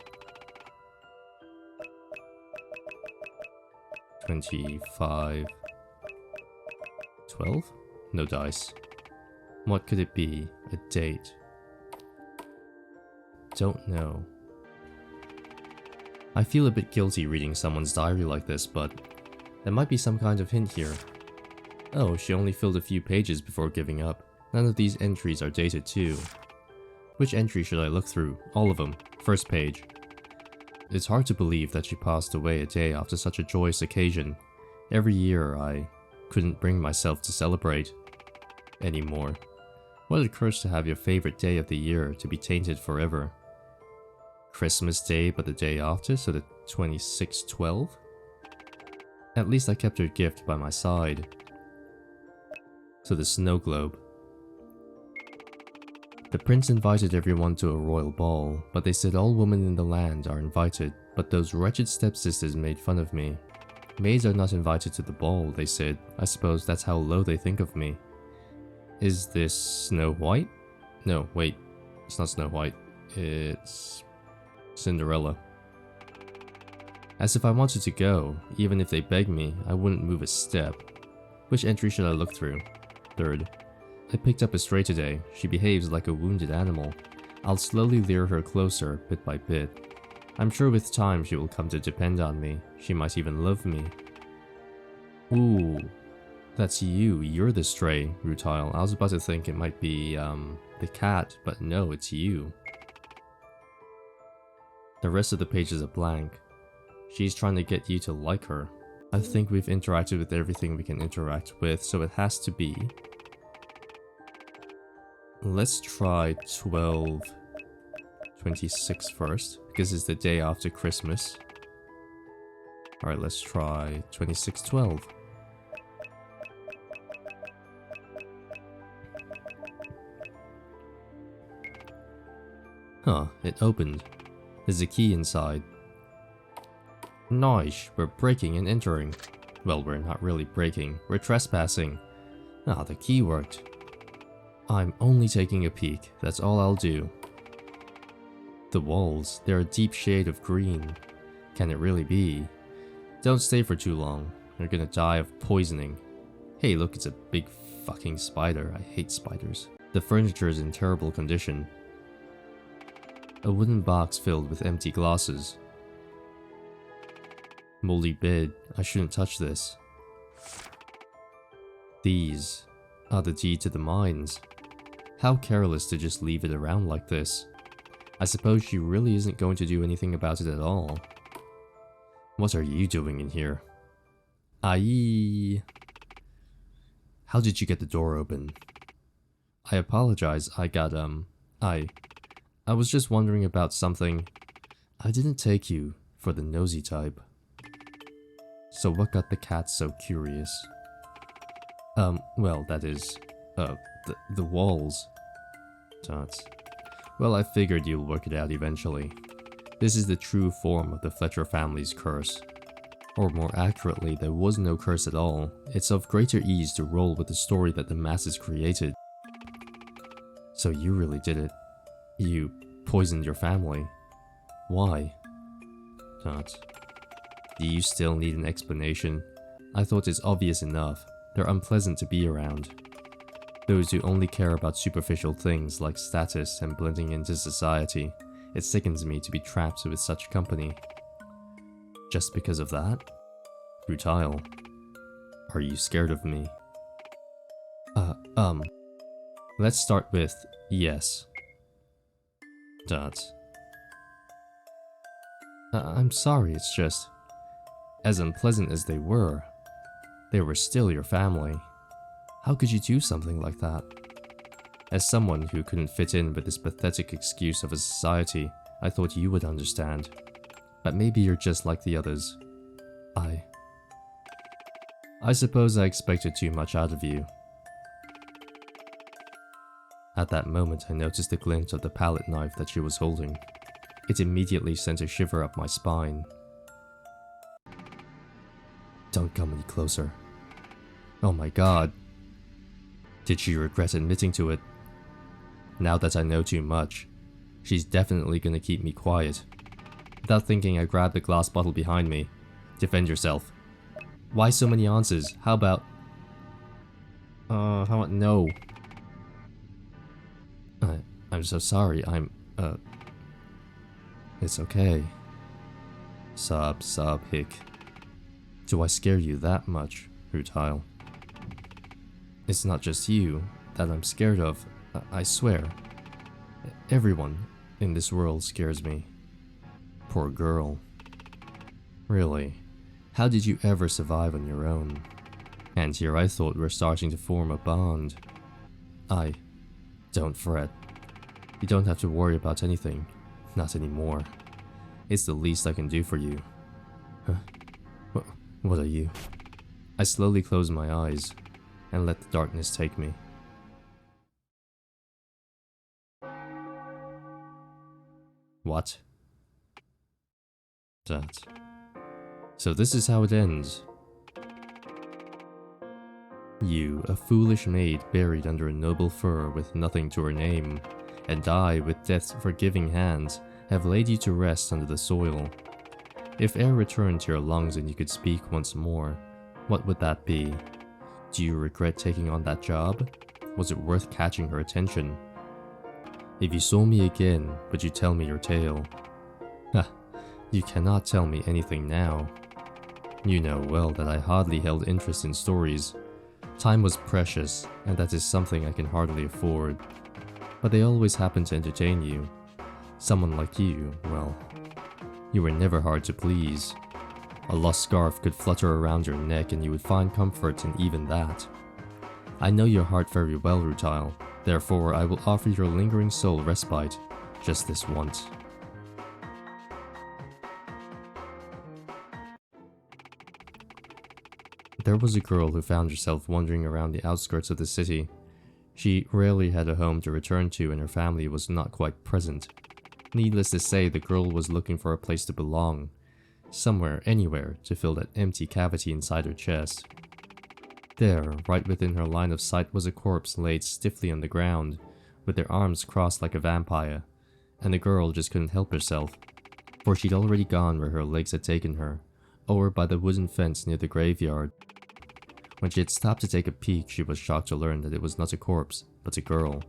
25... 12? No dice. What could it be? A date? Don't know. I feel a bit guilty reading someone's diary like this, but there might be some kind of hint here. Oh, she only filled a few pages before giving up. None of these entries are dated too. Which entry should I look through? All of them. First page. It's hard to believe that she passed away a day after such a joyous occasion. Every year I couldn't bring myself to celebrate anymore. What a curse to have your favorite day of the year to be tainted forever. Christmas Day but the day after, so the 26/12? At least I kept her gift by my side. So the snow globe. The prince invited everyone to a royal ball, but they said all women in the land are invited, but those wretched stepsisters made fun of me. Maids are not invited to the ball, they said. I suppose that's how low they think of me. Is this Snow White? No, wait. It's not Snow White. It's Cinderella. As if I wanted to go, even if they begged me, I wouldn't move a step. Which entry should I look through? Third. I picked up a stray today. She behaves like a wounded animal. I'll slowly lure her closer, bit by bit. I'm sure with time she will come to depend on me. She might even love me. Ooh. That's you. You're the stray, Rutile. I was about to think it might be, the cat, but no, it's you. The rest of the pages are blank. She's trying to get you to like her. I think we've interacted with everything we can interact with, so it has to be. Let's try 12/26 first, because it's the day after Christmas. Alright, let's try 26/12. Huh, it opened. There's a key inside. Nice, we're breaking and entering. Well, we're not really breaking, we're trespassing. Ah, the key worked. I'm only taking a peek, that's all I'll do. The walls, they're a deep shade of green. Can it really be? Don't stay for too long, you're gonna die of poisoning. Hey look, it's a big fucking spider, I hate spiders. The furniture is in terrible condition. A wooden box filled with empty glasses. Moldy bed, I shouldn't touch this. These are the deed to the mines. How careless to just leave it around like this. I suppose she really isn't going to do anything about it at all. What are you doing in here? Aye. How did you get the door open? I apologize, I was just wondering about something. I didn't take you for the nosy type. So what got the cat so curious? Well, that is, the walls. Dots. Well, I figured you'll work it out eventually. This is the true form of the Fletcher family's curse. Or more accurately, there was no curse at all. It's of greater ease to roll with the story that the masses created. So you really did it. You poisoned your family. Why? Dots. Do you still need an explanation? I thought it's obvious enough. They're unpleasant to be around. Those who only care about superficial things like status and blending into society. It sickens me to be trapped with such company. Just because of that? Rutile. Are you scared of me? Let's start with yes. Dots. I'm sorry, it's just... As unpleasant as they were still your family. How could you do something like that? As someone who couldn't fit in with this pathetic excuse of a society, I thought you would understand. But maybe you're just like the others. I suppose I expected too much out of you. At that moment, I noticed the glint of the palette knife that she was holding. It immediately sent a shiver up my spine. Don't come any closer. Oh my god. Did she regret admitting to it? Now that I know too much, she's definitely gonna keep me quiet. Without thinking, I grabbed the glass bottle behind me. Defend yourself. Why so many answers? How about... how about no? I'm so sorry, It's okay. Sob, hic. Do I scare you that much, Rutile? It's not just you that I'm scared of, I swear. Everyone in this world scares me. Poor girl. Really, how did you ever survive on your own? And here I thought we're starting to form a bond. Don't fret. You don't have to worry about anything. Not anymore. It's the least I can do for you. Huh? What are you? I slowly close my eyes and let the darkness take me. What? That. So this is how it ends. You, a foolish maid buried under a noble fur with nothing to her name, and I, with death's forgiving hands, have laid you to rest under the soil. If air returned to your lungs and you could speak once more, what would that be? Do you regret taking on that job? Was it worth catching her attention? If you saw me again, would you tell me your tale? Ha, you cannot tell me anything now. You know well that I hardly held interest in stories. Time was precious, and that is something I can hardly afford. But they always happen to entertain you. Someone like you, well, you were never hard to please. A lost scarf could flutter around your neck and you would find comfort in even that. I know your heart very well, Rutile. Therefore, I will offer your lingering soul respite, just this once. There was a girl who found herself wandering around the outskirts of the city. She rarely had a home to return to and her family was not quite present. Needless to say, the girl was looking for a place to belong. Somewhere, anywhere, to fill that empty cavity inside her chest. There, right within her line of sight, was a corpse laid stiffly on the ground, with their arms crossed like a vampire, and the girl just couldn't help herself, for she'd already gone where her legs had taken her, over by the wooden fence near the graveyard. When she had stopped to take a peek, she was shocked to learn that it was not a corpse, but a girl.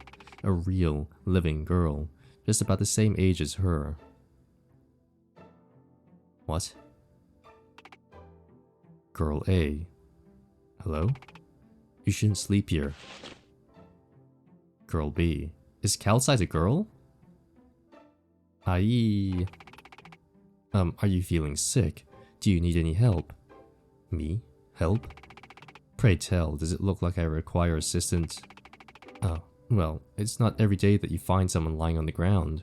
A real, living girl, just about the same age as her. What? Girl A. Hello? You shouldn't sleep here. Girl B. Is Calcite a girl? Aye. Are you feeling sick? Do you need any help? Me? Help? Pray tell, does it look like I require assistance? Oh, well, it's not every day that you find someone lying on the ground.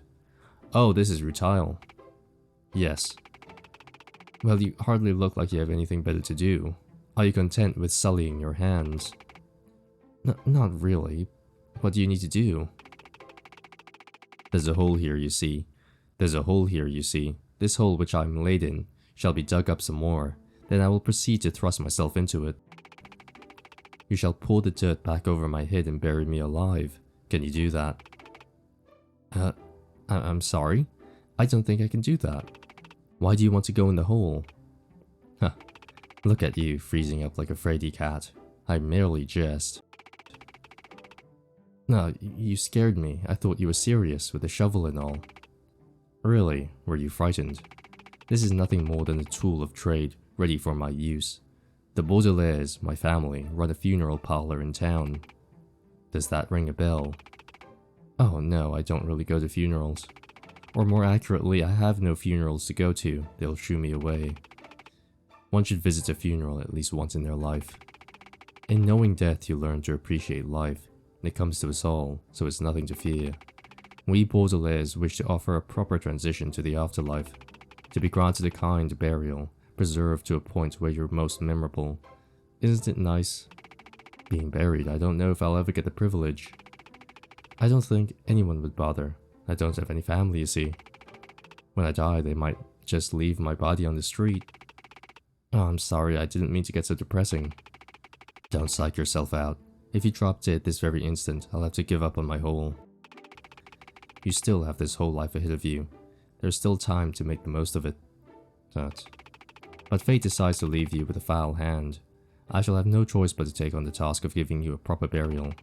Oh, this is Rutile. Yes. Well, you hardly look like you have anything better to do. Are you content with sullying your hands? Not really. What do you need to do? There's a hole here, you see. There's a hole here, you see. This hole which I am laid in shall be dug up some more. Then I will proceed to thrust myself into it. You shall pour the dirt back over my head and bury me alive. Can you do that? I'm sorry? I don't think I can do that. Why do you want to go in the hole? Huh. Look at you, freezing up like a fraidy cat. I merely jest. No, you scared me. I thought you were serious, with the shovel and all. Really? Were you frightened? This is nothing more than a tool of trade, ready for my use. The Baudelaires, my family, run a funeral parlor in town. Does that ring a bell? Oh no, I don't really go to funerals. Or more accurately, I have no funerals to go to. They'll shoo me away. One should visit a funeral at least once in their life. In knowing death, you learn to appreciate life. And it comes to us all, so it's nothing to fear. We Baudelaires wish to offer a proper transition to the afterlife. To be granted a kind burial, preserved to a point where you're most memorable. Isn't it nice? Being buried, I don't know if I'll ever get the privilege. I don't think anyone would bother. I don't have any family, you see. When I die, they might just leave my body on the street. Oh, I'm sorry, I didn't mean to get so depressing. Don't psych yourself out. If you drop dead this very instant, I'll have to give up on my hole. You still have this whole life ahead of you. There's still time to make the most of it. But fate decides to leave you with a foul hand. I shall have no choice but to take on the task of giving you a proper burial.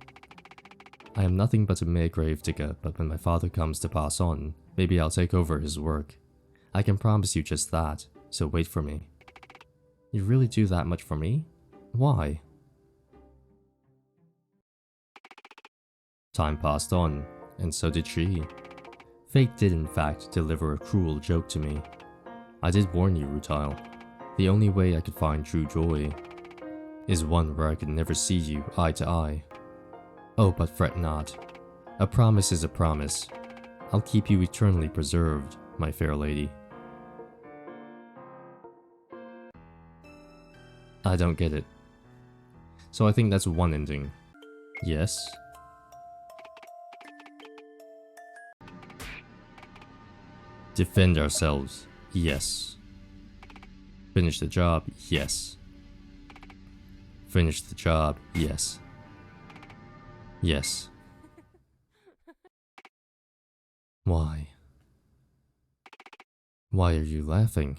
I am nothing but a mere grave digger, but when my father comes to pass on, maybe I'll take over his work. I can promise you just that, so wait for me. You really do that much for me? Why? Time passed on, and so did she. Fate did in fact deliver a cruel joke to me. I did warn you, Rutile. The only way I could find true joy is one where I could never see you eye to eye. Oh, but fret not. A promise is a promise. I'll keep you eternally preserved, my fair lady. I don't get it. So I think that's one ending. Yes. Defend ourselves. Yes. Finish the job. Yes. Finish the job. Yes. Yes. Why? Why are you laughing?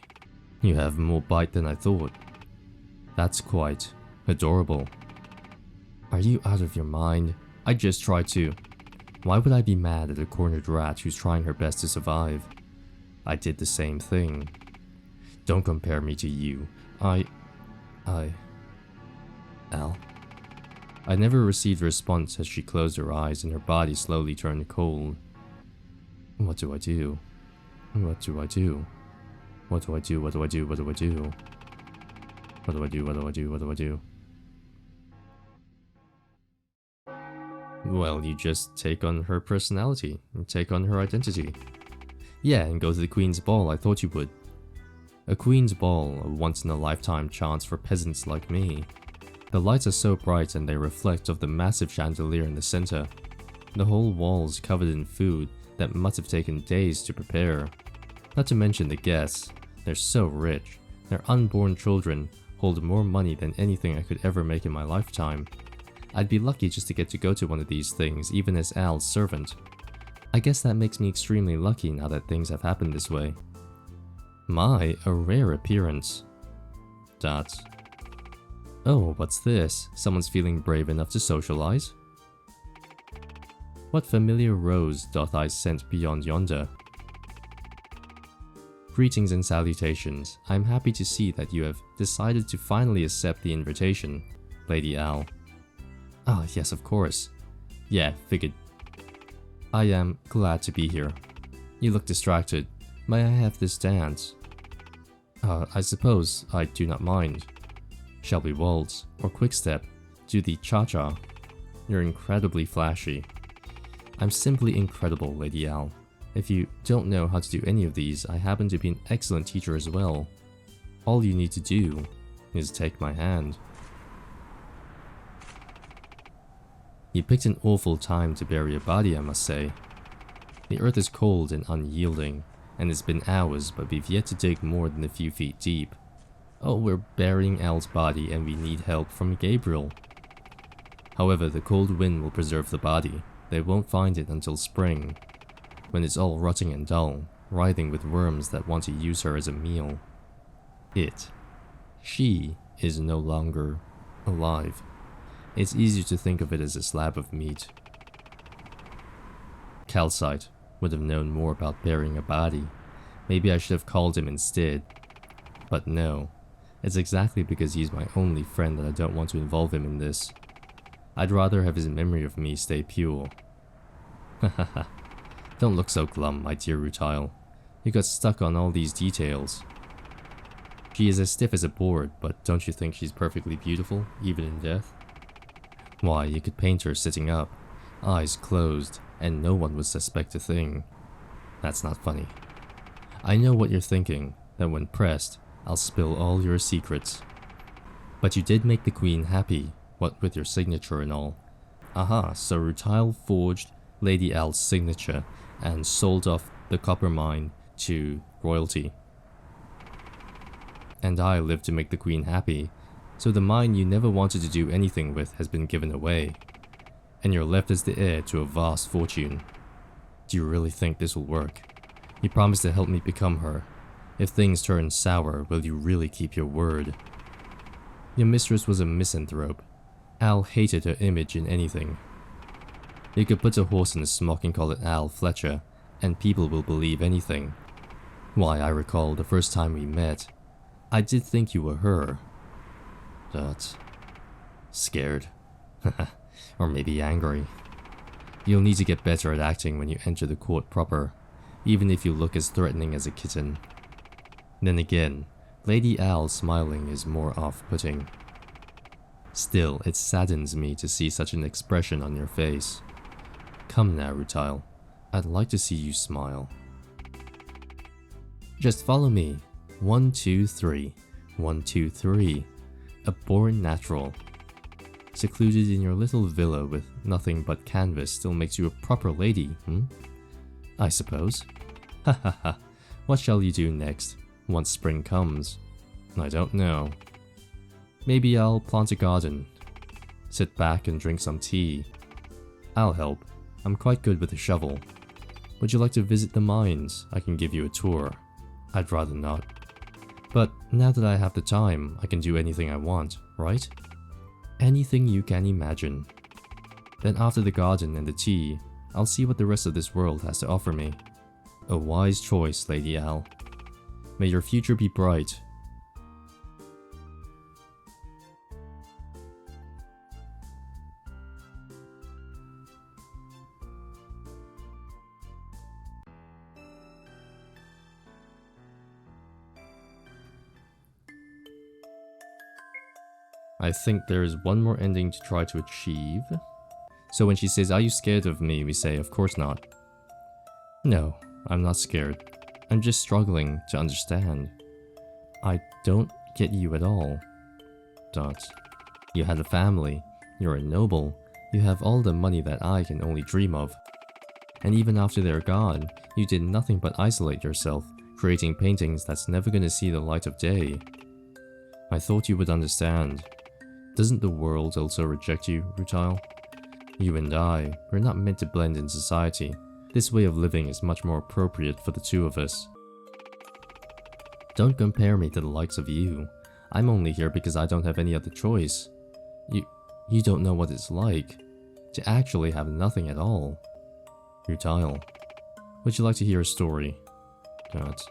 You have more bite than I thought. That's quite adorable. Are you out of your mind? I just tried to. Why would I be mad at a cornered rat who's trying her best to survive? I did the same thing. Don't compare me to you. Al. I never received a response as she closed her eyes and her body slowly turned cold. What do I do? What do I do? What do I do? What do I do? What do I do? What do I do? What do I do? What do I do? Well, you just take on her personality and take on her identity. Yeah, and go to the Queen's Ball, I thought you would. A Queen's Ball, a once-in-a-lifetime chance for peasants like me. The lights are so bright and they reflect off the massive chandelier in the center. The whole wall's covered in food that must have taken days to prepare. Not to mention the guests. They're so rich. Their unborn children hold more money than anything I could ever make in my lifetime. I'd be lucky just to get to go to one of these things, even as Al's servant. I guess that makes me extremely lucky now that things have happened this way. My, a rare appearance. Oh, what's this? Someone's feeling brave enough to socialize? What familiar rose doth I scent beyond yonder? Greetings and salutations. I'm happy to see that you have decided to finally accept the invitation, Lady Alle. Ah, yes, of course. Yeah, figured. I am glad to be here. You look distracted. May I have this dance? I suppose I do not mind. Shall we waltz or quickstep? Do the cha-cha? You're incredibly flashy. I'm simply incredible, Lady Alle. If you don't know how to do any of these, I happen to be an excellent teacher as well. All you need to do is take my hand. You picked an awful time to bury a body, I must say. The earth is cold and unyielding, and it's been hours, but we've yet to dig more than a few feet deep. Oh, we're burying Al's body and we need help from Gabriel. However, the cold wind will preserve the body. They won't find it until spring, when it's all rotting and dull, writhing with worms that want to use her as a meal. She is no longer alive. It's easier to think of it as a slab of meat. Calcite would have known more about burying a body. Maybe I should have called him instead. But no, it's exactly because he's my only friend that I don't want to involve him in this. I'd rather have his memory of me stay pure. Hahaha. Don't look so glum, my dear Rutile. You got stuck on all these details. She is as stiff as a board, but don't you think she's perfectly beautiful, even in death? Why, you could paint her sitting up, eyes closed, and no one would suspect a thing. That's not funny. I know what you're thinking, that when pressed, I'll spill all your secrets. But you did make the Queen happy, what with your signature and all. Aha, so Rutile forged Lady Al's signature and sold off the copper mine to royalty. And I lived to make the Queen happy, so the mine you never wanted to do anything with has been given away, and you're left as the heir to a vast fortune. Do you really think this will work? You promised to help me become her. If things turn sour, will you really keep your word? Your mistress was a misanthrope. Al hated her image in anything. You could put a horse in a smock and call it Al Fletcher, and people will believe anything. Why, I recall the first time we met, I did think you were her. But scared. Or maybe angry. You'll need to get better at acting when you enter the court proper, even if you look as threatening as a kitten. Then again, Lady Al smiling is more off-putting. Still, it saddens me to see such an expression on your face. Come now, Rutile. I'd like to see you smile. Just follow me. 1, 2, 3. 1, 2, 3. A born natural. Secluded in your little villa with nothing but canvas still makes you a proper lady, I suppose. Ha ha ha. What shall you do next, once spring comes? I don't know. Maybe I'll plant a garden. Sit back and drink some tea. I'll help. I'm quite good with a shovel. Would you like to visit the mines? I can give you a tour. I'd rather not. But now that I have the time, I can do anything I want, right? Anything you can imagine. Then after the garden and the tea, I'll see what the rest of this world has to offer me. A wise choice, Lady Alle. May your future be bright. I think there is one more ending to try to achieve. So when she says, "Are you scared of me?" we say, "Of course not." No, I'm not scared. I'm just struggling to understand. I don't get you at all. Dot. You had a family, you're a noble, you have all the money that I can only dream of. And even after they're gone, you did nothing but isolate yourself, creating paintings that's never gonna see the light of day. I thought you would understand. Doesn't the world also reject you, Rutile? You and I, we're not meant to blend in society. This way of living is much more appropriate for the two of us. Don't compare me to the likes of you. I'm only here because I don't have any other choice. You don't know what it's like to actually have nothing at all. Rutile, would you like to hear a story? God,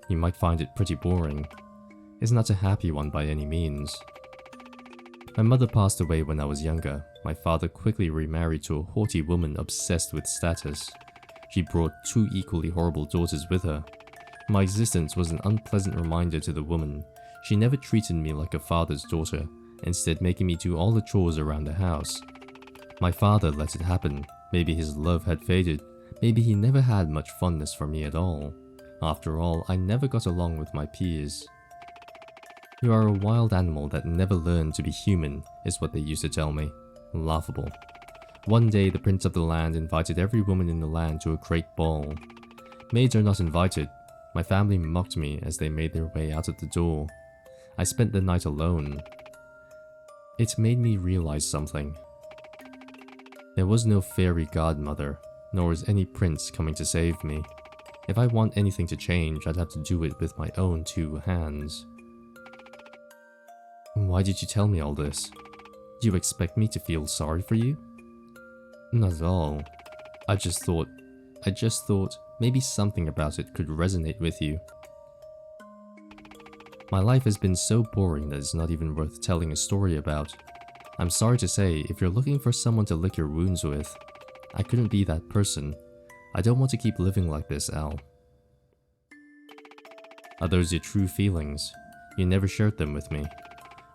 you might find it pretty boring. It's not a happy one by any means. My mother passed away when I was younger. My father quickly remarried to a haughty woman obsessed with status. She brought 2 equally horrible daughters with her. My existence was an unpleasant reminder to the woman. She never treated me like a father's daughter, instead making me do all the chores around the house. My father let it happen. Maybe his love had faded. Maybe he never had much fondness for me at all. After all, I never got along with my peers. You are a wild animal that never learned to be human, is what they used to tell me. Laughable. One day, the prince of the land invited every woman in the land to a great ball. Maids are not invited. My family mocked me as they made their way out of the door. I spent the night alone. It made me realize something. There was no fairy godmother, nor was any prince coming to save me. If I want anything to change, I'd have to do it with my own 2 hands. Why did you tell me all this? Do you expect me to feel sorry for you? Not at all. I just thought maybe something about it could resonate with you. My life has been so boring that it's not even worth telling a story about. I'm sorry to say, if you're looking for someone to lick your wounds with, I couldn't be that person. I don't want to keep living like this, Alle. Are those your true feelings? You never shared them with me.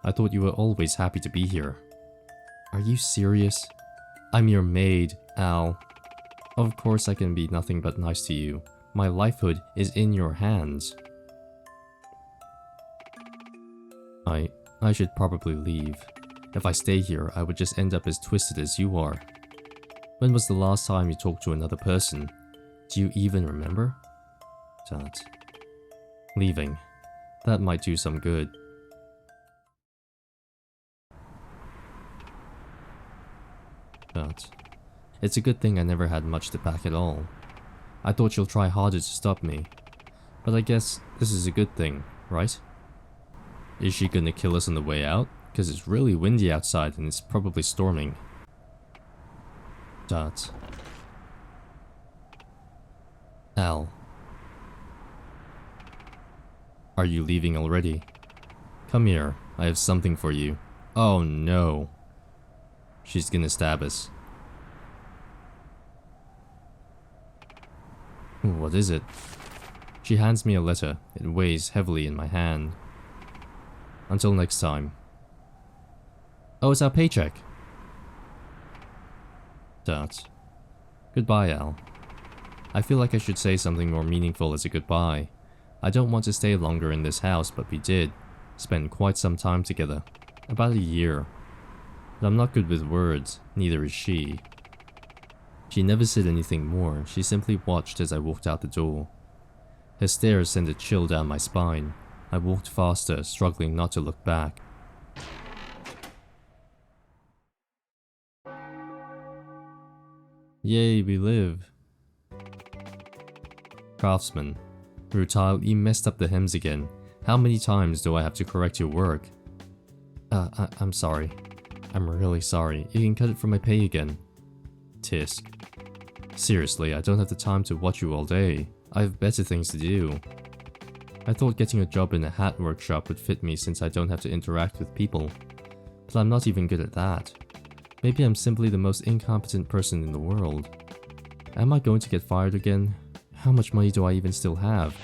I thought you were always happy to be here. Are you serious? I'm your maid, Alle. Of course I can be nothing but nice to you. My lifehood is in your hands. I should probably leave. If I stay here, I would just end up as twisted as you are. When was the last time you talked to another person? Do you even remember? Dot. Leaving. That might do some good. Dot. It's a good thing I never had much to back at all. I thought you'll try harder to stop me. But I guess this is a good thing, right? Is she gonna kill us on the way out? Because it's really windy outside and it's probably storming. Dot. Alle. Are you leaving already? Come here, I have something for you. Oh no. She's gonna stab us. What is it? She hands me a letter. It weighs heavily in my hand. Until next time. Oh, it's our paycheck. Dot. Goodbye, Alle. I feel like I should say something more meaningful as a goodbye. I don't want to stay longer in this house, but we did. spent quite some time together, about a year. But I'm not good with words, neither is she. She never said anything more, she simply watched as I walked out the door. Her stare sent a chill down my spine. I walked faster, struggling not to look back. Yay, we live. Craftsman. Rutile, you messed up the hems again. How many times do I have to correct your work? I'm sorry. I'm really sorry. You can cut it from my pay again. Tisk. Seriously, I don't have the time to watch you all day. I have better things to do. I thought getting a job in a hat workshop would fit me since I don't have to interact with people. But I'm not even good at that. Maybe I'm simply the most incompetent person in the world. Am I going to get fired again? How much money do I even still have?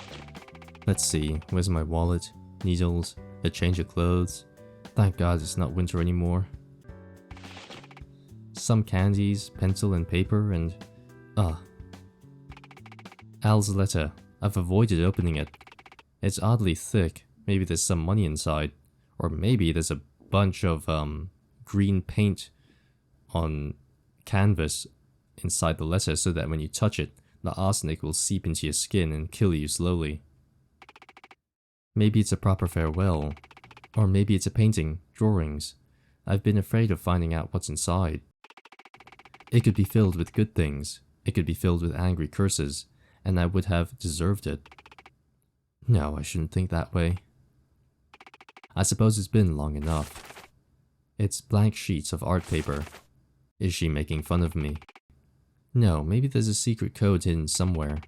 Let's see, where's my wallet, needles, a change of clothes? Thank God it's not winter anymore. Some candies, pencil and paper, and... Al's letter. I've avoided opening it. It's oddly thick. Maybe there's some money inside. Or maybe there's a bunch of, green paint on canvas inside the letter so that when you touch it, the arsenic will seep into your skin and kill you slowly. Maybe it's a proper farewell. Or maybe it's a painting, drawings. I've been afraid of finding out what's inside. It could be filled with good things. It could be filled with angry curses, and I would have deserved it. No, I shouldn't think that way. I suppose it's been long enough. It's blank sheets of art paper. Is she making fun of me? No, maybe there's a secret code hidden somewhere.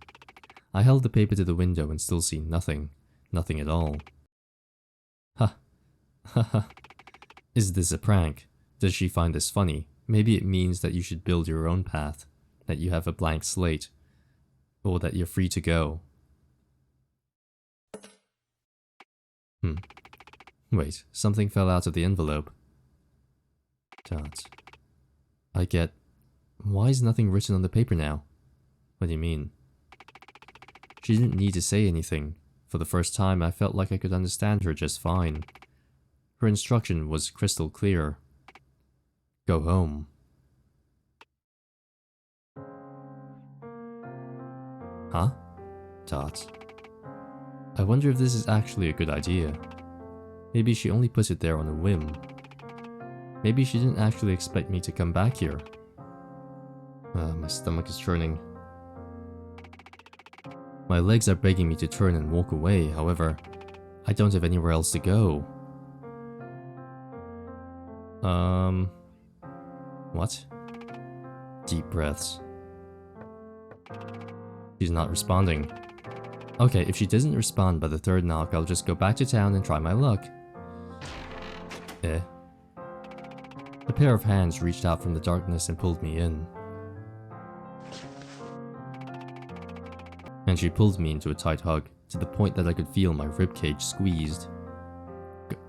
I held the paper to the window and still see nothing. Nothing at all. Ha. Ha ha. Is this a prank? Does she find this funny? Maybe it means that you should build your own path. That you have a blank slate. Or that you're free to go. Wait, something fell out of the envelope. I get... Why is nothing written on the paper now? What do you mean? She didn't need to say anything. For the first time, I felt like I could understand her just fine. Her instruction was crystal clear. Go home. Huh? I wonder if this is actually a good idea. Maybe she only put it there on a whim. Maybe she didn't actually expect me to come back here. My stomach is churning. My legs are begging me to turn and walk away, however, I don't have anywhere else to go. What? Deep breaths. She's not responding. Okay, if she doesn't respond by the third knock, I'll just go back to town and try my luck. A pair of hands reached out from the darkness and pulled me in. And she pulled me into a tight hug, to the point that I could feel my ribcage squeezed.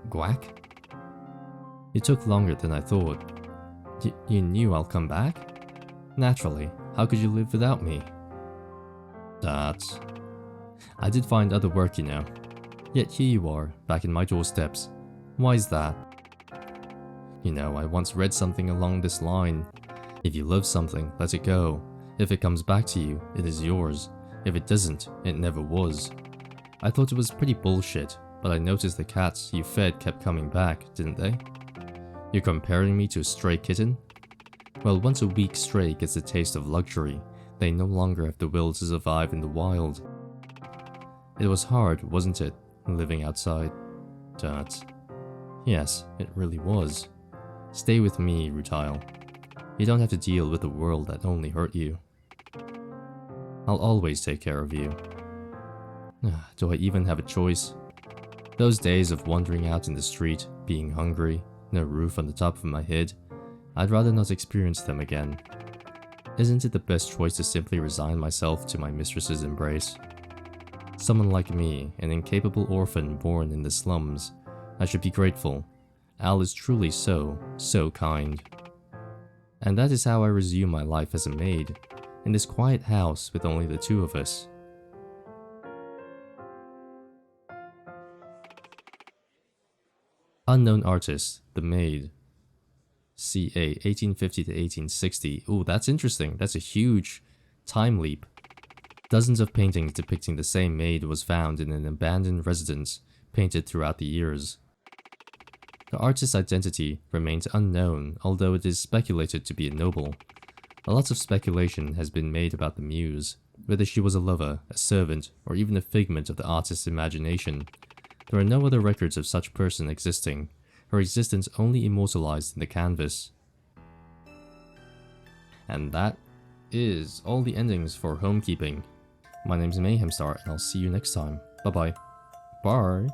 Gwack? It took longer than I thought. You knew I'll come back? Naturally. How could you live without me? I did find other work, you know. Yet here you are, back in my doorsteps. Why's that? You know, I once read something along this line. If you love something, let it go. If it comes back to you, it is yours. If it doesn't, it never was. I thought it was pretty bullshit, but I noticed the cats you fed kept coming back, didn't they? You're comparing me to a stray kitten? Well, once a weak stray gets a taste of luxury, they no longer have the will to survive in the wild. It was hard, wasn't it, living outside? Yes, it really was. Stay with me, Rutile. You don't have to deal with a world that only hurt you. I'll always take care of you. Do I even have a choice? Those days of wandering out in the street, being hungry, no roof on the top of my head, I'd rather not experience them again. Isn't it the best choice to simply resign myself to my mistress's embrace? Someone like me, an incapable orphan born in the slums, I should be grateful. Al is truly so kind. And that is how I resume my life as a maid, in this quiet house with only the two of us. Unknown artist, the Maid. CA, 1850 to 1860. Ooh, that's interesting. That's a huge time leap. Dozens of paintings depicting the same maid was found in an abandoned residence, painted throughout the years. The artist's identity remains unknown, although it is speculated to be a noble. A lot of speculation has been made about the muse, whether she was a lover, a servant, or even a figment of the artist's imagination. There are no other records of such person existing, her existence only immortalized in the canvas. And that is all the endings for Homekeeping. My name's Mayhemstar, and I'll see you next time. Bye bye. Bye.